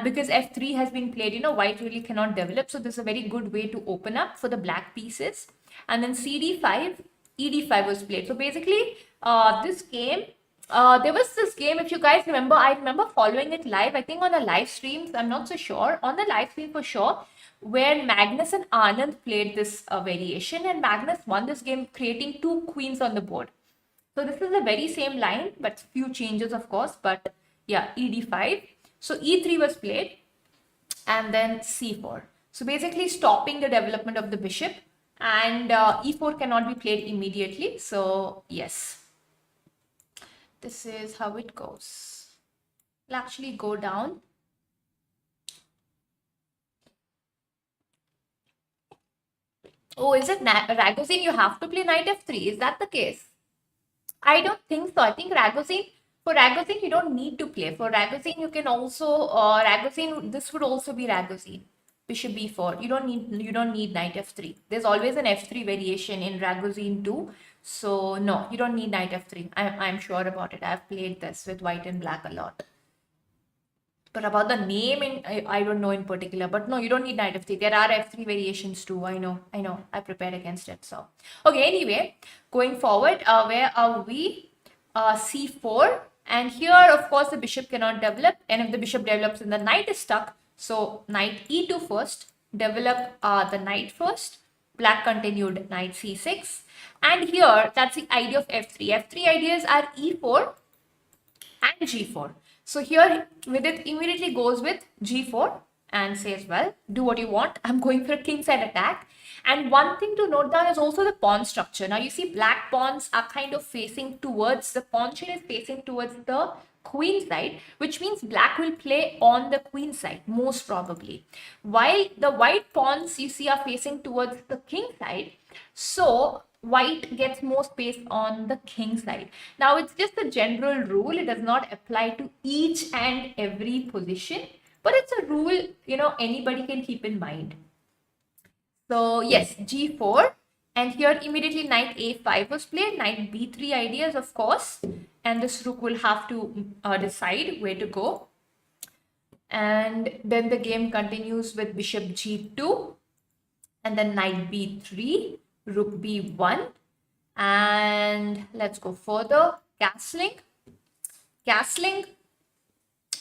Because f3 has been played, white really cannot develop. So this is a very good way to open up for the black pieces. And then cd5, ed5 was played. So basically, this game, there was this game, if you guys remember, I remember following it live, I think on a live stream, I'm not so sure, on the live stream for sure, where Magnus and Anand played this variation, and Magnus won this game creating 2 queens on the board. So this is the very same line, but few changes of course, but yeah, ed5. So e3 was played and then c4. So basically stopping the development of the bishop, and e4 cannot be played immediately. So yes, this is how it goes. I'll actually go down. Oh, is it Ragozin you have to play knight f3? Is that the case? I don't think so. I think for Ragozin, you don't need to play. For Ragozin, you can also, Ragozin, this would also be Ragozin. Bishop b4. You don't need knight f3. There's always an f3 variation in Ragozin too. So no, you don't need knight f3. I'm sure about it. I've played this with white and black a lot. But about the name, I don't know in particular. But no, you don't need knight f3. There are f3 variations too. I know. I prepared against it. So, okay, anyway, going forward, where are we? C4. And here, of course, the bishop cannot develop. And if the bishop develops, then the knight is stuck. So, knight e2 first. Develop the knight first. Black continued knight c6. And here, that's the idea of f3. F3 ideas are e4 and g4. So here Vidit immediately goes with g4 and says, well, do what you want. I'm going for a king side attack. And one thing to note down is also the pawn structure. Now you see black pawns are kind of facing towards, the pawn chain is facing towards the queen side, which means black will play on the queen side, most probably. While the white pawns you see are facing towards the king side. So white gets more space on the king side. Now it's just a general rule. It does not apply to each and every position, but it's a rule, anybody can keep in mind. So yes, g4, and here immediately knight a5 was played, knight b3 ideas, of course, and this rook will have to decide where to go. And then the game continues with bishop g2, and then knight b3, rook b1, and let's go further. Castling,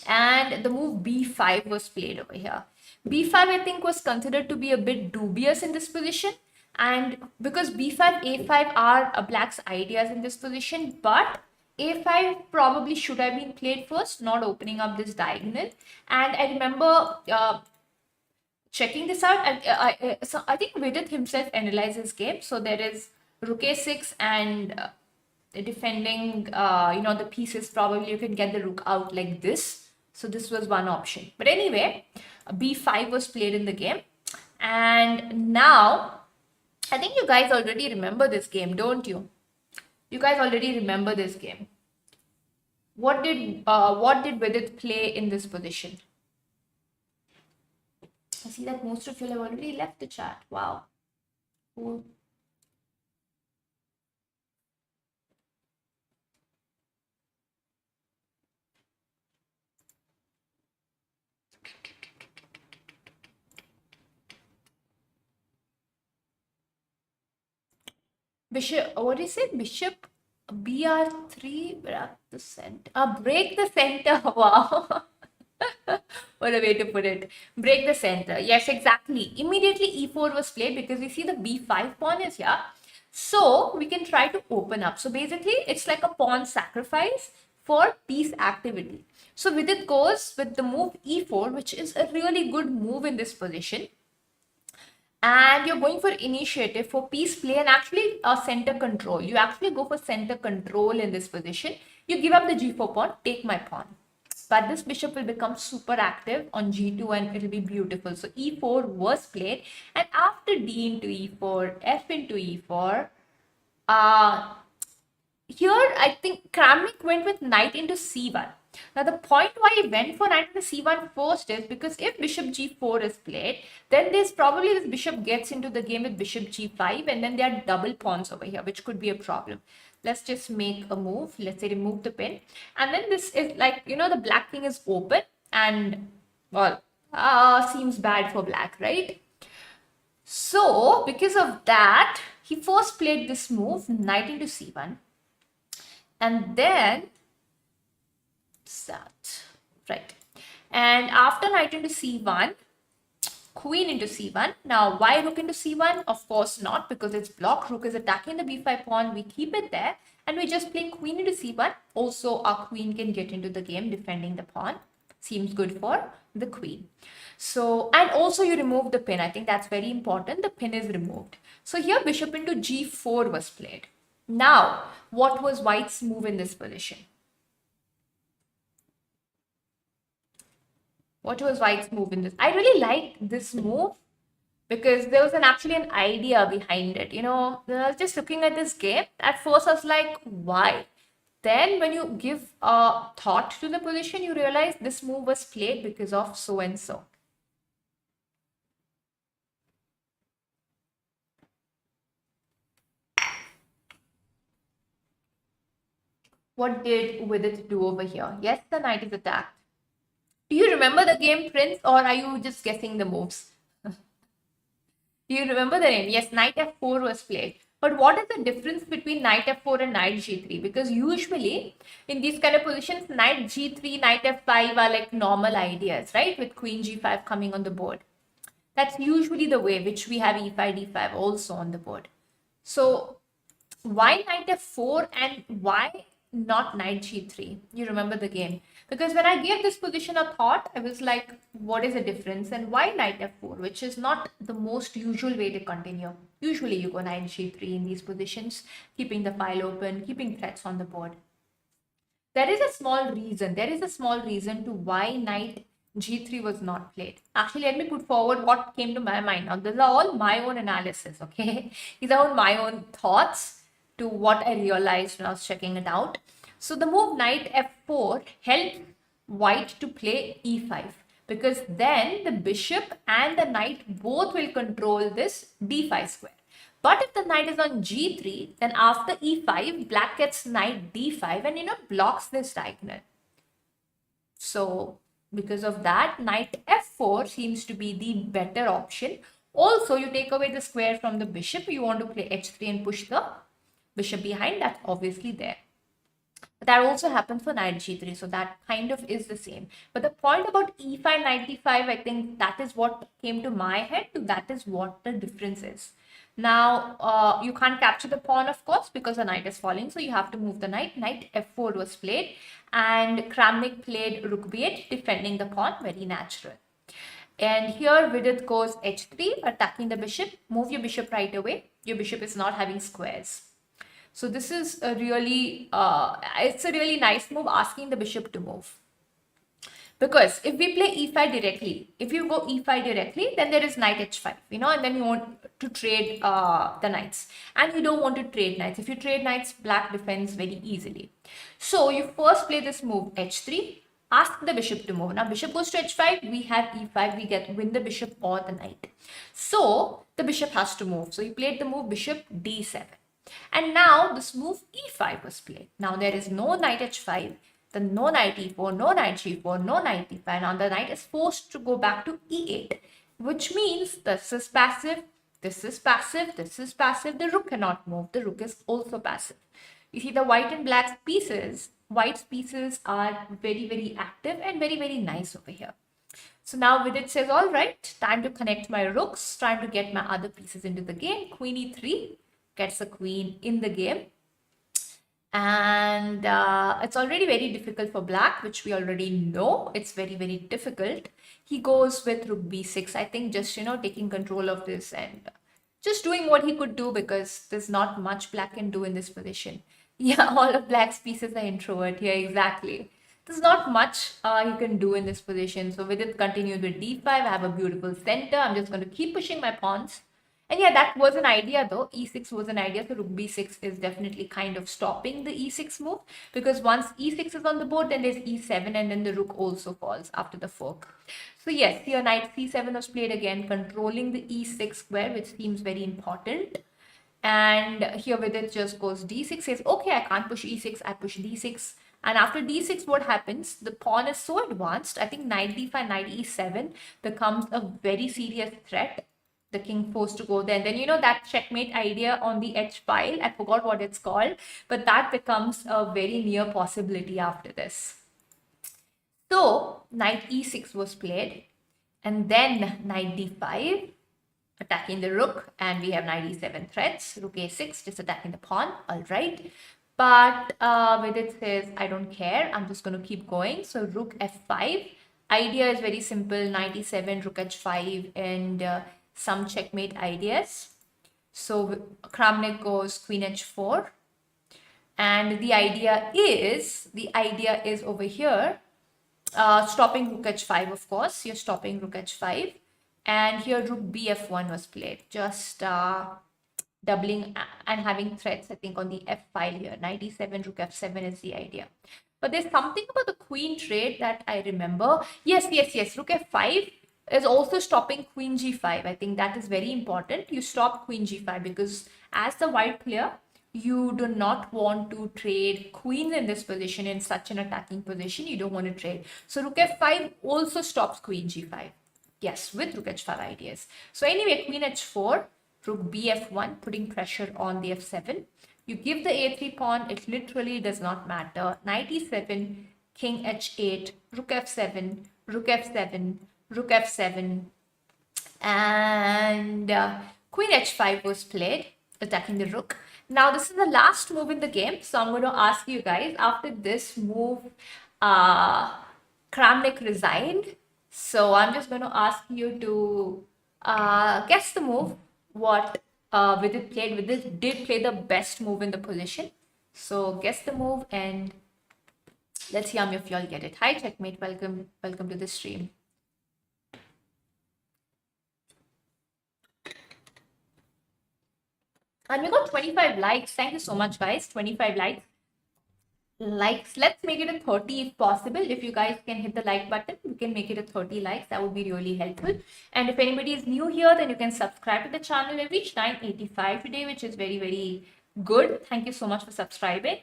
and the move b5 was played over here. b5 I think was considered to be a bit dubious in this position, and because b5 a5 are black's ideas in this position, but a5 probably should have been played first, not opening up this diagonal. And I remember checking this out, and so I think Vidit himself analyzes game. So there is rook a6 and defending, the pieces, probably you can get the rook out like this. So this was one option. But anyway, b5 was played in the game. And now, I think you guys already remember this game, don't you? You guys already remember this game. What did Vidit play in this position? I see that most of you have already left the chat. Wow. Cool. Bishop, what do you say? Bishop BR3, break the center. Break the center. Wow. What a way to put it. Break the center. Yes, exactly. Immediately e4 was played because we see the b5 pawn is here. So we can try to open up. So basically, it's like a pawn sacrifice for piece activity. So Vidit goes with the move e4, which is a really good move in this position. And you're going for initiative for piece play and actually center control. You actually go for center control in this position. You give up the g4 pawn, take my pawn. But this bishop will become super active on g2 and it'll be beautiful. So e4 was played, and after d into e4, f into e4, here I think Kramnik went with knight into c1. Now the point why he went for knight into c1 first is because if bishop g4 is played, then there's probably this bishop gets into the game with bishop g5, and then there are double pawns over here, which could be a problem. Let's just make a move. Let's say remove the pin, and then this is like, you know, the black king is open, and well, seems bad for black, right? So because of that, he first played this move, knight into c1, and then that, right? And after knight into c1, queen into c1. Now, why rook into c1? Of course not, because it's blocked. Rook is attacking the b5 pawn. We keep it there, and we just play queen into c1. Also, our queen can get into the game defending the pawn. Seems good for the queen. So, and also you remove the pin. I think that's very important. The pin is removed. So here bishop into g4 was played. Now, what was white's move in this position? What was white's move in this? I really like this move because there was actually an idea behind it. You know, just looking at this game, at first I was like, why? Then when you give a thought to the position, you realize this move was played because of so and so. What did Vidit do over here? Yes, the knight is attacked. Do you remember the game, Prince, or are you just guessing the moves? Do you remember the name? Yes, knight f4 was played. But what is the difference between knight f4 and knight g3? Because usually in these kind of positions, knight g3, knight f5 are like normal ideas, right? With queen g5 coming on the board. That's usually the way, which we have e5, d5 also on the board. So why knight f4 and why not knight g3? You remember the game? Because when I gave this position a thought, I was like, what is the difference and why knight f4, which is not the most usual way to continue. Usually you go knight g3 in these positions, keeping the file open, keeping threats on the board. There is a small reason. There is a small reason to why knight g3 was not played. Actually, let me put forward what came to my mind. Now, these are all my own analysis, okay? These are all my own thoughts to what I realized when I was checking it out. So the move knight f4 helped white to play e5 because then the bishop and the knight both will control this d5 square. But if the knight is on g3, then after e5, black gets knight d5 and, you know, blocks this diagonal. So because of that, knight f4 seems to be the better option. Also, you take away the square from the bishop. You want to play h3 and push the bishop behind. That's obviously there. But that also happens for knight g3. So that kind of is the same. But the point about e5, knight d5, I think that is what came to my head. That is what the difference is. Now, you can't capture the pawn, of course, because the knight is falling. So you have to move the knight. Knight f4 was played. And Kramnik played rook b8, defending the pawn. Very natural. And here Vidit goes h3, attacking the bishop. Move your bishop right away. Your bishop is not having squares. So this is a really, it's a really nice move, asking the bishop to move. Because if we play e5 directly, if you go e5 directly, then there is knight h5, you know, and then you want to trade the knights. And you don't want to trade knights. If you trade knights, black defends very easily. So you first play this move h3, ask the bishop to move. Now bishop goes to h5, we have e5, we win the bishop or the knight. So the bishop has to move. So you played the move bishop d7. And now this move e5 was played. Now there is no knight h5, then no knight e4, no knight g4, no knight e5. Now the knight is forced to go back to e8, which means this is passive, this is passive, this is passive. The rook cannot move. The rook is also passive. You see the white and black pieces, white's pieces are very, very active and very, very nice over here. So now Vidit says, all right, time to connect my rooks, time to get my other pieces into the game. Queen e3 gets a queen in the game. And it's already very difficult for black, which we already know. It's very, very difficult. He goes with rook b6. I think just, taking control of this and just doing what he could do, because there's not much black can do in this position. Yeah, all of black's pieces are introvert here, exactly. There's not much he can do in this position. So with it continued with d5, I have a beautiful center. I'm just going to keep pushing my pawns. And yeah, that was an idea though. E6 was an idea. So rook b6 is definitely kind of stopping the e6 move, because once e6 is on the board, then there's e7 and then the rook also falls after the fork. So yes, here knight c7 was played again, controlling the e6 square, which seems very important. And here with it just goes d6, says, okay, I can't push e6, I push d6. And after d6, what happens? The pawn is so advanced. I think knight d5, knight e7 becomes a very serious threat. The king forced to go there. And then, that checkmate idea on the h file, I forgot what it's called, but that becomes a very near possibility after this. So knight e6 was played, and then knight d5, attacking the rook, and we have knight e7 threats, rook a6, just attacking the pawn, all right. But Vidit says, I don't care, I'm just going to keep going. So rook f5, idea is very simple, knight e7, rook h5, and some checkmate ideas. So Kramnik goes queen h4, and the idea is over here, stopping rook h5, of course. You're stopping rook h5, and here rook bf1 was played, just doubling and having threats, I think, on the f file here. Knight e7, rook f7 is the idea. But there's something about the queen trade that I remember. Yes, rook f5 is also stopping queen g5. I think that is very important. You stop queen g5, because as the white player, you do not want to trade queens in this position, in such an attacking position. You don't want to trade. So rook f5 also stops queen g5. Yes, with rook h5 ideas. So anyway, queen h4, rook bf1, putting pressure on the f7. You give the a3 pawn, it literally does not matter. Knight e7, king h8, rook f7, rook f7, rook f7, and queen h5 was played, attacking the rook. Now this is the last move in the game, so I'm going to ask you guys, after this move, Kramnik resigned. So I'm just going to ask you to guess the move, what Vidit played. Vidit did play the best move in the position. So guess the move, and let's see if y'all get it. Hi checkmate, welcome to the stream. And we got 25 likes. Thank you so much, guys. 25 likes. Let's make it a 30 if possible. If you guys can hit the like button, we can make it a 30 likes. That would be really helpful. And if anybody is new here, then you can subscribe to the channel. We've reached 985 today, which is very, very good. Thank you so much for subscribing.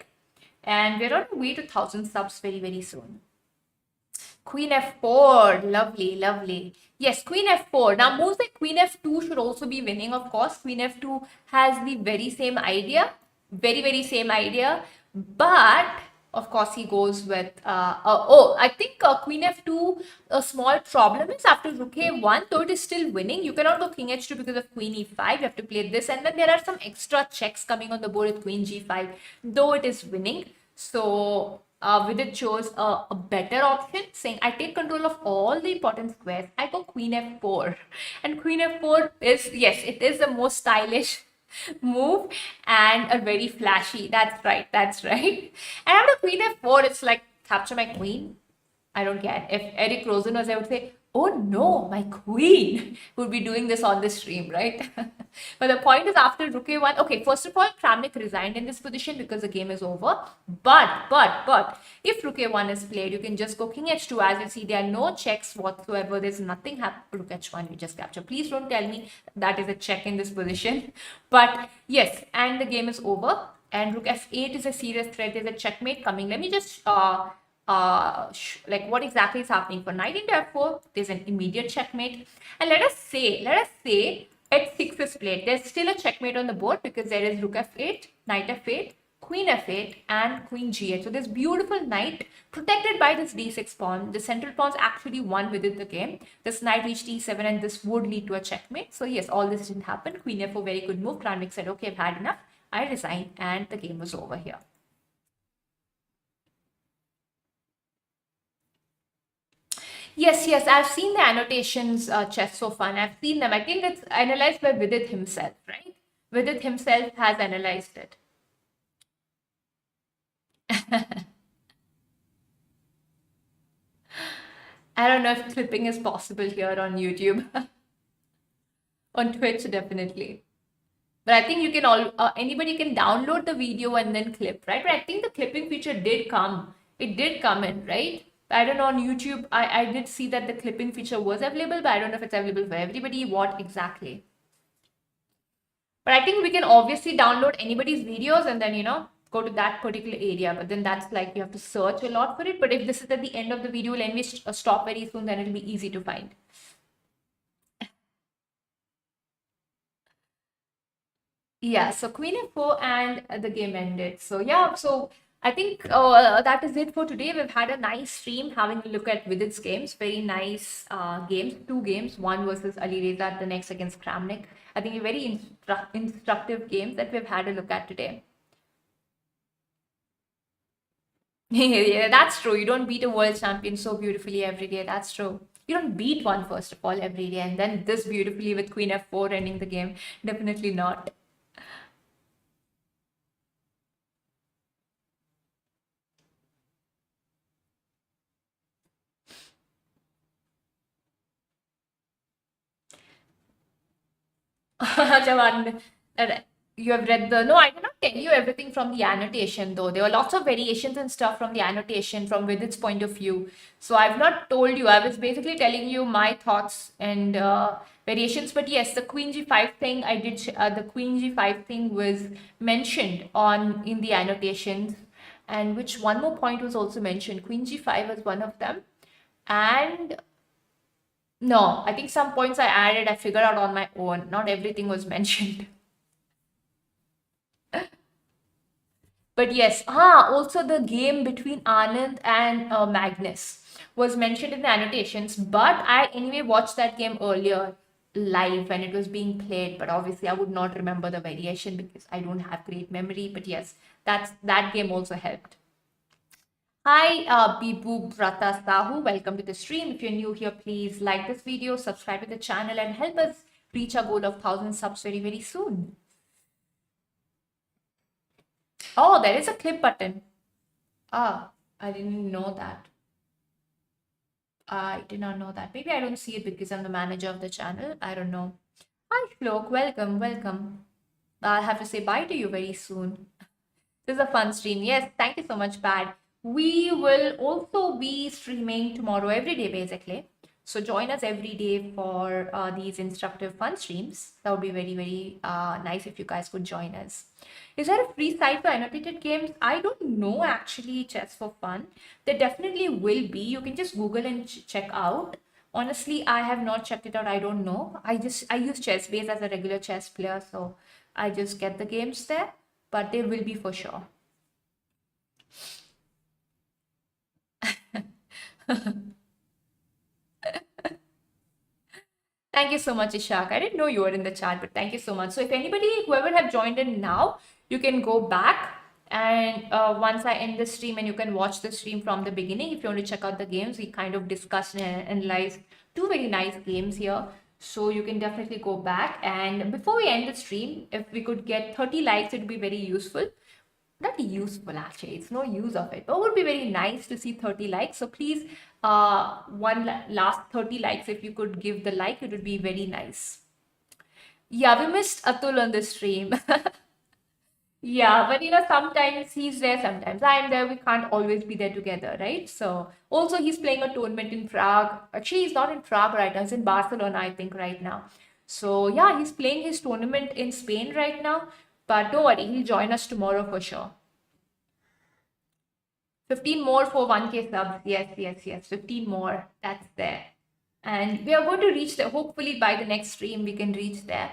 And we're on our way to 1,000 subs very, very soon. Queen f4, lovely. Yes, queen f4. Now moves like queen f2 should also be winning, of course. Queen f2 has the very same idea, very same idea, but of course he goes with I think queen f2, a small problem is after rook a1, though it is still winning, you cannot go king h2 because of queen e5. You have to play this, and then there are some extra checks coming on the board with queen g5, though it is winning. So Vidit chose a better option, saying I take control of all the important squares. I go queen f4, and queen f4 is, yes, it is the most stylish move and a very flashy. That's right. And after queen f4, it's like capture my queen. I don't care. If Eric Rosen was, I would say, oh no, my queen would be doing this on the stream, right? But the point is, after rook a1, okay, first of all, Kramnik resigned in this position because the game is over. But if rook a1 is played, you can just go king h2. As you see, there are no checks whatsoever. There's nothing happening. Rook h1, you just capture. Please don't tell me that is a check in this position. But yes, and the game is over. And rook f8 is a serious threat. There's a checkmate coming. Let me just like what exactly is happening. For knight into f4, there's an immediate checkmate, and let us say h6 is played. There's still a checkmate on the board because there is rook f8, knight f8, queen f8 and queen g8. So this beautiful knight protected by this d6 pawn. The central pawns actually won within the game. This knight reached e7 and this would lead to a checkmate. So yes, all this didn't happen. Queen f4, very good move. Kranvik said, okay, I've had enough. I resigned and the game was over here. Yes, I've seen the annotations, Chess So Fun. I've seen them. I think it's analyzed by Vidit himself, right? Vidit himself has analyzed it. I don't know if clipping is possible here on YouTube. On Twitch, definitely. But I think you can anybody can download the video and then clip, right? But I think the clipping feature did come. It did come in, right? I don't know, on YouTube, I did see that the clipping feature was available, but I don't know if it's available for everybody, what exactly. But I think we can obviously download anybody's videos and then, go to that particular area. But then that's like, you have to search a lot for it. But if this is at the end of the video, let me stop very soon, then it'll be easy to find. Yeah, so queen f4 and the game ended. So yeah, so I think that is it for today. We've had a nice stream having a look at Vidit's games. Very nice games, 2 games, one versus Ali Reza, the next against Kramnik. I think a very instructive games that we've had a look at today. Yeah, that's true. You don't beat a world champion so beautifully every day. That's true. You don't beat one, first of all, every day. And then this beautifully with queen f4 ending the game. Definitely not. Jawan, you have read the. No, I cannot tell you everything from the annotation, though. There were lots of variations and stuff from the annotation from Vidit's point of view. So I've not told you. I was basically telling you my thoughts and variations. But yes, the queen g5 thing, I did. The queen g5 thing was mentioned in the annotations, and which one more point was also mentioned. Queen g5 was one of them, and no, I think some points I added, I figured out on my own. Not everything was mentioned. But yes, also the game between Anand and Magnus was mentioned in the annotations. But I anyway watched that game earlier live when it was being played. But obviously, I would not remember the variation because I don't have great memory. But yes, that game also helped. Hi, Bibu Brata Sahu. Welcome to the stream. If you're new here, please like this video, subscribe to the channel, and help us reach our goal of 1,000 subs very, very soon. Oh, there is a clip button. I didn't know that. I did not know that. Maybe I don't see it because I'm the manager of the channel. I don't know. Hi, Shlok. Welcome. I'll have to say bye to you very soon. This is a fun stream. Yes, thank you so much, Pad. We will also be streaming tomorrow every day, basically. So join us every day for these instructive fun streams. That would be very, very nice if you guys could join us. Is there a free site for annotated games? I don't know actually, Chess for Fun. There definitely will be. You can just Google and check out. Honestly, I have not checked it out. I don't know. I use ChessBase as a regular chess player, so I just get the games there. But they will be for sure. Thank you so much, Ishak. I didn't know you were in the chat, but thank you so much. So if anybody, whoever have joined in now, you can go back and once I end the stream, and you can watch the stream from the beginning. If you want to check out the games, we kind of discussed and analyzed 2 very nice games here. So you can definitely go back. And before we end the stream, if we could get 30 likes, it would be very useful. Not useful actually, it's no use of it, but it would be very nice to see 30 likes. So please, one last 30 likes, if you could give the like, it would be very nice. Yeah, we missed Atul on the stream. Yeah, but sometimes he's there, sometimes I'm there. We can't always be there together, right? So also he's playing a tournament in Prague. Actually, he's not in Prague right now, he's in Barcelona, I think, right now. So yeah, he's playing his tournament in Spain right now. But don't worry, he'll join us tomorrow for sure. 15 more for 1K subs. Yes. 15 more. That's there. And we are going to reach there. Hopefully by the next stream, we can reach there.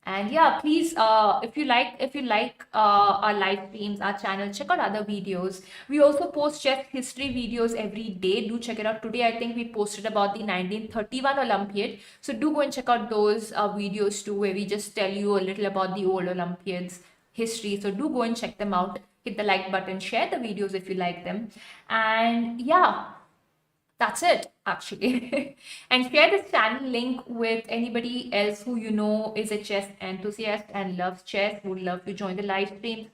And yeah, please, if you like our live streams, our channel, check out other videos. We also post chess history videos every day. Do check it out. Today, I think we posted about the 1931 Olympiad. So do go and check out those videos too, where we just tell you a little about the old Olympiads history. So do go and check them out. Hit the like button, share the videos if you like them. And yeah, that's it actually. And share this channel link with anybody else who you know is a chess enthusiast and loves chess, would love to join the live stream.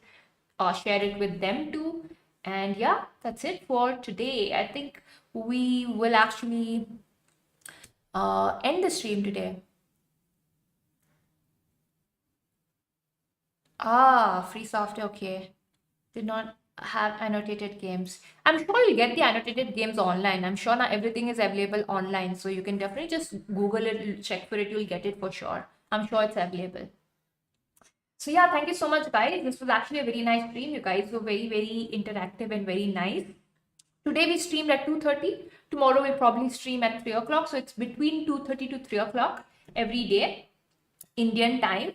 Share it with them too. And yeah, that's it for today. I think we will actually end the stream today. Free software, okay. Did not have annotated games. I'm sure you'll get the annotated games online. I'm sure now everything is available online. So you can definitely just Google it, check for it, you'll get it for sure. I'm sure it's available. So yeah, thank you so much, guys. This was actually a very nice stream. You guys were very, very interactive and very nice. Today we streamed at 2:30. Tomorrow we'll probably stream at 3 o'clock. So it's between 2:30 to 3 o'clock every day, Indian time.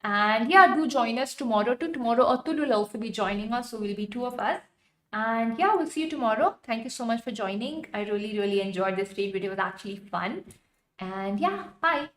And yeah, do join us tomorrow too. Tomorrow, Atul will also be joining us. So we'll be two of us. And yeah, we'll see you tomorrow. Thank you so much for joining. I really, really enjoyed this stream. It was actually fun. And yeah, bye.